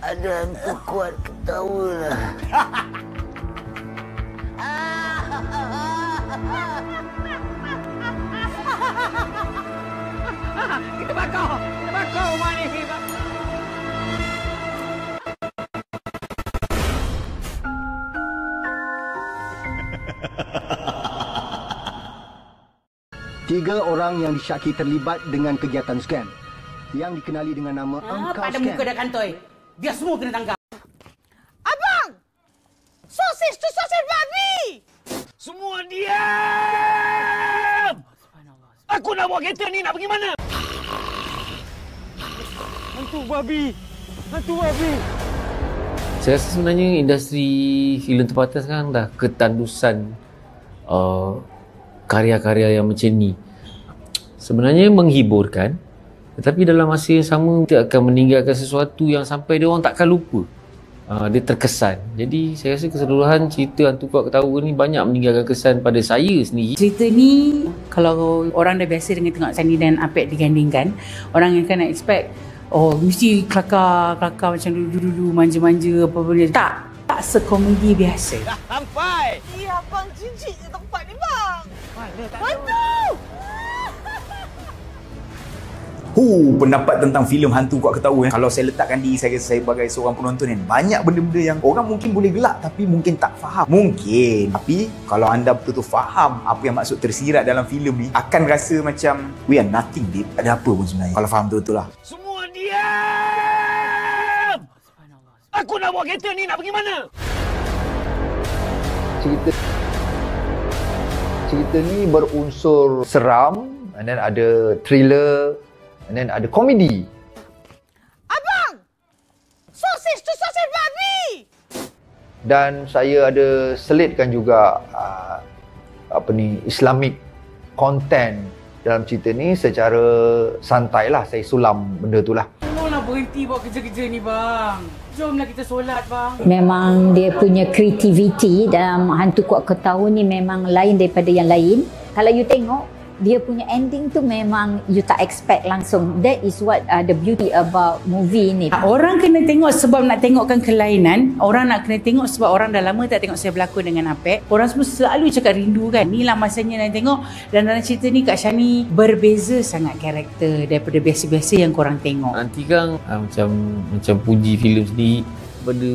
Ada hantu kuat ketawa lah. Kita bakar rumah ni. 3 orang yang disyaki terlibat dengan kegiatan scam yang dikenali dengan nama Engkau Pada Scam. muka dah kantoi. Biar semua kena tangkap. Abang! Sosis tu sosis babi! Semua diam! Aku nak bawa kereta ni, nak pergi mana? Hantu babi! Hantu babi! Saya rasa sebenarnya industri filem tempatan sekarang dah ketandusan karya-karya yang macam ni. Sebenarnya menghiburkan, tetapi dalam masa yang sama dia akan meninggalkan sesuatu yang sampai dia orang takkan lupa. Dia terkesan. Jadi saya rasa keseluruhan cerita Hantu Kuat Ketawa ni banyak meninggalkan kesan pada saya sendiri. Cerita ni kalau orang dah biasa dengan tengok Sani dan Apek digandingkan, orang akan expect mesti kelakar macam dulu-dulu manja-manja apa benda. Tak sekomedi biasa. Dah sampai! Ya, abang jijik je tempat ni, bang! Mana tak Hantu! Pendapat tentang filem Hantu Kuat Ketawa kalau saya letakkan diri saya sebagai seorang penonton banyak benda-benda yang orang mungkin boleh gelak tapi mungkin tak faham. Mungkin. Tapi kalau anda betul-betul faham apa yang maksud tersirat dalam filem ni, akan rasa macam we are nothing babe. Ada apa pun sebenarnya. Kalau faham betul-betul lah. Semua diam! Aku nak bawa kereta ni, nak pergi mana? Cerita ni berunsur seram, and then ada thriller, and then ada komedi. Abang! Sosis tu sosis babi! Dan saya ada selitkan juga Islamic content dalam cerita ni secara santai lah. Saya sulam benda tu lah. Tolonglah berhenti buat kerja-kerja ni, bang. Jomlah kita solat, bang. Memang dia punya kreativiti dalam Hantu Kuat Ketawa ni memang lain daripada yang lain. Kalau you tengok, dia punya ending tu memang you tak expect langsung. That is what the beauty about movie ni. Orang kena tengok sebab nak tengokkan kelainan. Orang nak kena tengok sebab orang dah lama tak tengok saya berlakon dengan Apek. Orang semua selalu cakap rindu kan. Inilah masanya nak tengok. Dan dalam cerita ni Kak Shani berbeza sangat karakter daripada biasa-biasa yang korang tengok. Nanti kan macam puji filem sendiri pada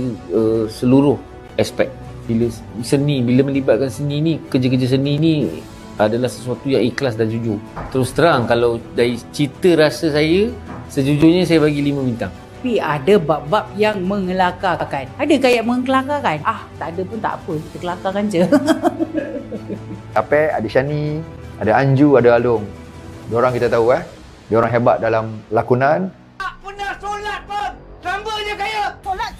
seluruh aspek filem seni. Bila melibatkan seni ni, kerja-kerja seni ni adalah sesuatu yang ikhlas dan jujur. Terus terang, kalau dari cerita rasa saya, sejujurnya saya bagi 5 bintang. Tapi ada bab-bab yang mengelakarkan. Adakah yang mengelakarkan? Tak ada pun tak apa. Kita kelakarkan je. Apek, ada Shani, ada Anju, ada Along. Diorang kita tahu diorang hebat dalam lakonan. Tak pernah solat pun! Lamba je kaya! Solat.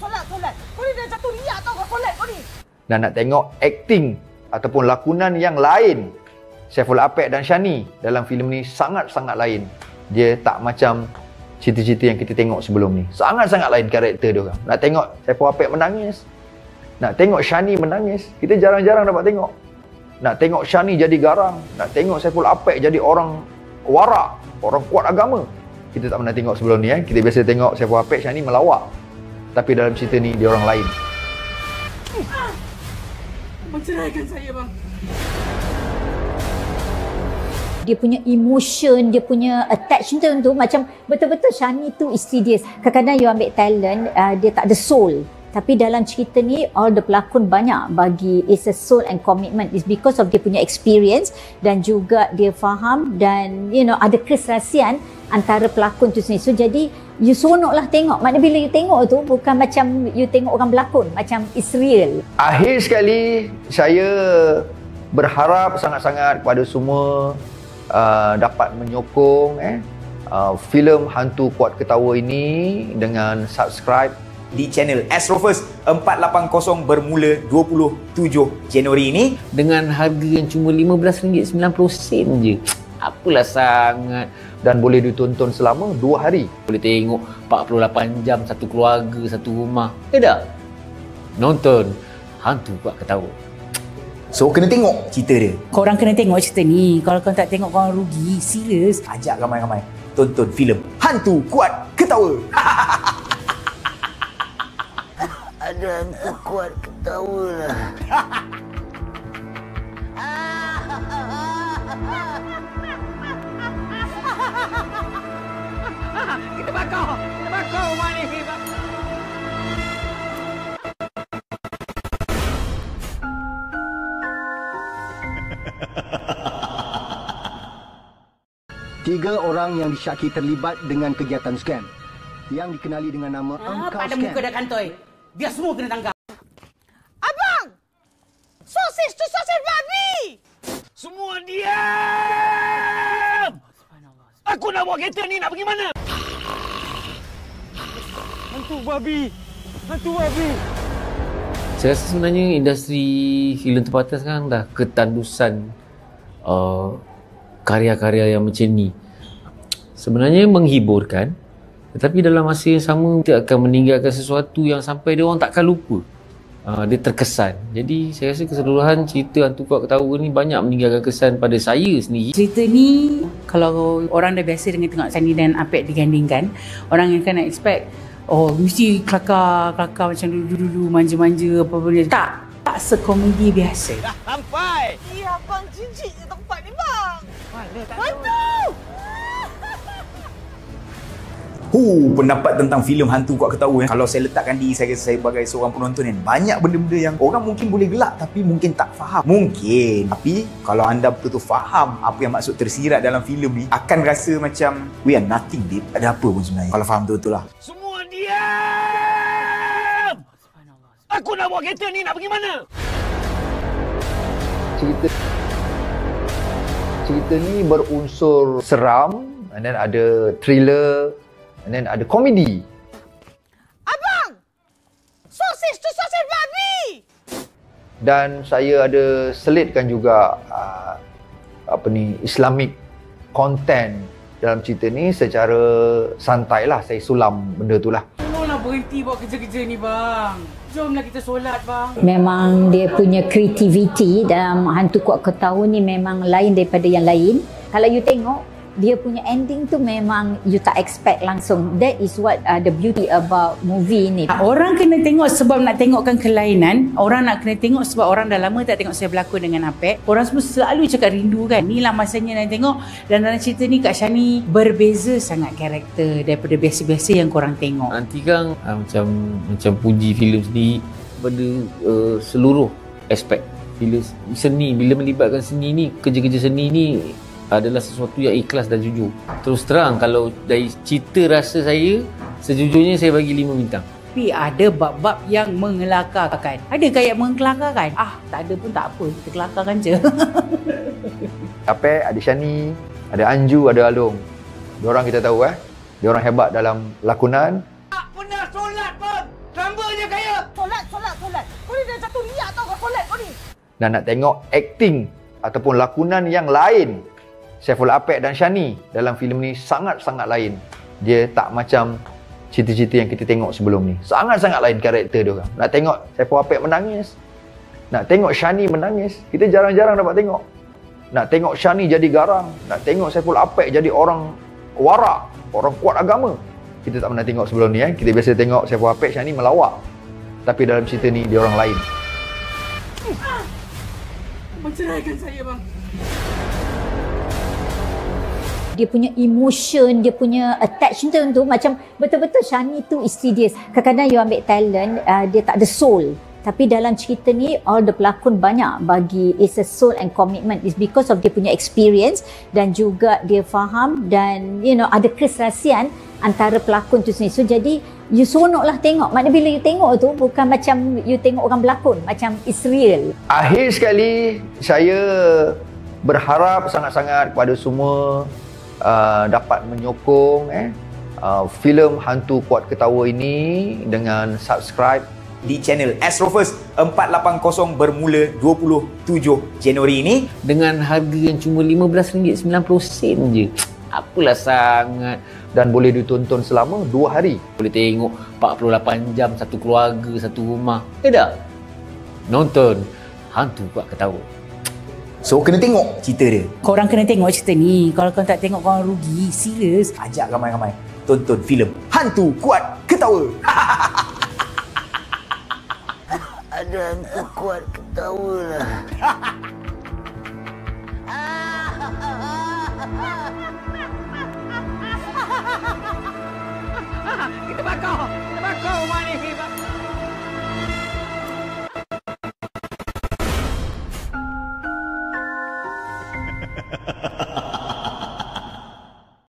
Kau ni dah jatuh riak tau kau solat kau ni. Dan nak tengok akting ataupun lakonan yang lain Saiful Apek dan Shani dalam filem ni sangat-sangat lain. Dia tak macam cerita-cerita yang kita tengok sebelum ni. Sangat-sangat lain karakter dia orang. Nak tengok Saiful Apek menangis, nak tengok Shani menangis, kita jarang-jarang dapat tengok. Nak tengok Shani jadi garang, nak tengok Saiful Apek jadi orang warak, orang kuat agama. Kita tak pernah tengok sebelum ni. Kita biasa tengok Saiful Apek, Shani melawak. Tapi dalam cerita ni dia orang lain. Abang ceraikan saya, bang. Dia punya emotion, dia punya attachment tu macam betul-betul Shani tu isteri dia. Kadang-kadang you ambil talent, dia tak ada soul. Tapi dalam cerita ni, all the pelakon banyak bagi it's a soul and commitment. It's because of dia punya experience dan juga dia faham dan ada keserasian antara pelakon tu sendiri. So jadi, you seronok lah tengok. Maknanya bila you tengok tu, bukan macam you tengok orang berlakon. Macam it's real. Akhir sekali, saya berharap sangat-sangat kepada semua dapat menyokong filem Hantu Kuat Ketawa ini dengan subscribe di channel Astrofirst 480 bermula 27 Januari ini dengan harga yang cuma RM15.90 je. Apalah sangat. Dan boleh ditonton selama 2 hari. Boleh tengok 48 jam satu keluarga, satu rumah. Tak? Nonton Hantu Kuat Ketawa. So kena tengok cerita dia. Korang kena tengok cerita ni. Kalau korang tak tengok, korang rugi. Serius. Ajak ramai-ramai tonton filem Hantu Kuat Ketawa. Ada hantu kuat ketawa lah. Kita bakar rumah ni. 3 orang yang disyaki terlibat dengan kegiatan scam yang dikenali dengan nama Angkau Pada Scam. muka dah kantoi. Biar semua kena tangkap. Abang! Sosis tu sosis babi! Semua diam! Aku nak bawa kereta ni, nak pergi mana? Hantu babi! Hantu babi! Saya rasa sebenarnya industri filem tempatan sekarang dah ketandusan karya-karya yang macam ni. Sebenarnya menghiburkan, tetapi dalam masa yang sama dia akan meninggalkan sesuatu yang sampai dia orang takkan lupa. Dia terkesan. Jadi saya rasa keseluruhan cerita Hantu Kuat Ketawa ni banyak meninggalkan kesan pada saya sendiri. Cerita ni kalau orang dah biasa dengan tengok Sani dan Apek digandingkan, orang akan expect mesti kelakar macam dulu-dulu manja-manja apa benda. Tak sekomedi biasa. Dah sampai! Ya, abang jijik je tempat ni, bang! Mana tak Hantu! Pendapat tentang filem Hantu Kuat Ketawa. Kalau saya letakkan diri saya sebagai seorang penonton kan, banyak benda-benda yang orang mungkin boleh gelak tapi mungkin tak faham. Mungkin. Tapi kalau anda betul-betul faham apa yang maksud tersirat dalam filem ni, akan rasa macam we are nothing, babe. Tak ada apa pun sebenarnya. Kalau faham betul-betul lah. Semua diam! Aku nak bawa kereta ni, nak pergi mana? Cerita ni berunsur seram, and then ada thriller, and then ada komedi. Abang! Sosis tu sosis babi! Dan saya ada selitkan juga Islamic content dalam cerita ni secara santai lah. Saya sulam benda tu lah. Tolonglah berhenti buat kerja-kerja ni, bang. Jomlah kita solat, bang. Memang dia punya kreativiti dalam Hantu Kuat Ketawa ni memang lain daripada yang lain. Kalau you tengok, dia punya ending tu memang you tak expect langsung. That is what the beauty about movie ni. Orang kena tengok sebab nak tengokkan kelainan. Orang nak kena tengok sebab orang dah lama tak tengok saya berlakon dengan Apek. Orang semua selalu cakap rindu kan. Inilah masanya nak tengok. Dan dalam cerita ni Kak Shani berbeza sangat karakter daripada biasa-biasa yang korang tengok. Nanti kan macam puji filem sendiri pada seluruh aspek filem seni. Bila melibatkan seni ni, kerja-kerja seni ni adalah sesuatu yang ikhlas dan jujur. Terus terang, kalau dari cerita rasa saya, sejujurnya saya bagi 5 bintang. Tapi ada bab-bab yang mengelakarkan. Adakah yang mengelakarkan? Tak ada pun tak apa. Kita kelakarkan je. Apek, ada Shani, ada Anju, ada Along. Diorang kita tahu diorang hebat dalam lakonan. Tak pernah solat pun! Selamba je kaya! Solat. Kau ni dah jatuh riak tau kau solat kau ni. Dan nak tengok akting ataupun lakonan yang lain Saiful Apek dan Shani dalam filem ni sangat-sangat lain. Dia tak macam cerita-cerita yang kita tengok sebelum ni. Sangat-sangat lain karakter dia orang. Nak tengok Saiful Apek menangis, nak tengok Shani menangis, kita jarang-jarang dapat tengok. Nak tengok Shani jadi garang, nak tengok Saiful Apek jadi orang warak, orang kuat agama. Kita tak pernah tengok sebelum ni. Kita biasa tengok Saiful Apek, Shani melawak. Tapi dalam cerita ni dia orang lain. Menceraikan saya, bang. Dia punya emotion, dia punya attachment tu macam betul-betul Shani tu isteri dia. Kadang-kadang you ambil talent, dia tak ada soul. Tapi dalam cerita ni, all the pelakon banyak bagi it's a soul and commitment. It's because of dia punya experience dan juga dia faham dan ada keserasian antara pelakon tu sendiri. So jadi, you seronok lah tengok. Maknanya bila you tengok tu, bukan macam you tengok orang berlakon. Macam it's real. Akhir sekali, saya berharap sangat-sangat kepada semua dapat menyokong filem Hantu Kuat Ketawa ini dengan subscribe di channel Astrofirst 480 bermula 27 Januari ini dengan harga yang cuma RM15.90 je. Apalah sangat. Dan boleh ditonton selama 2 hari. Boleh tengok 48 jam satu keluarga, satu rumah. Tak? Nonton Hantu Kuat Ketawa. So kena tengok cerita dia. Korang kena tengok cerita ni. Kalau korang tak tengok, korang rugi. Serius. Ajak ramai-ramai tonton filem Hantu Kuat Ketawa. Ada hantu kuat ketawa lah. Kita bakar rumah ni. Ha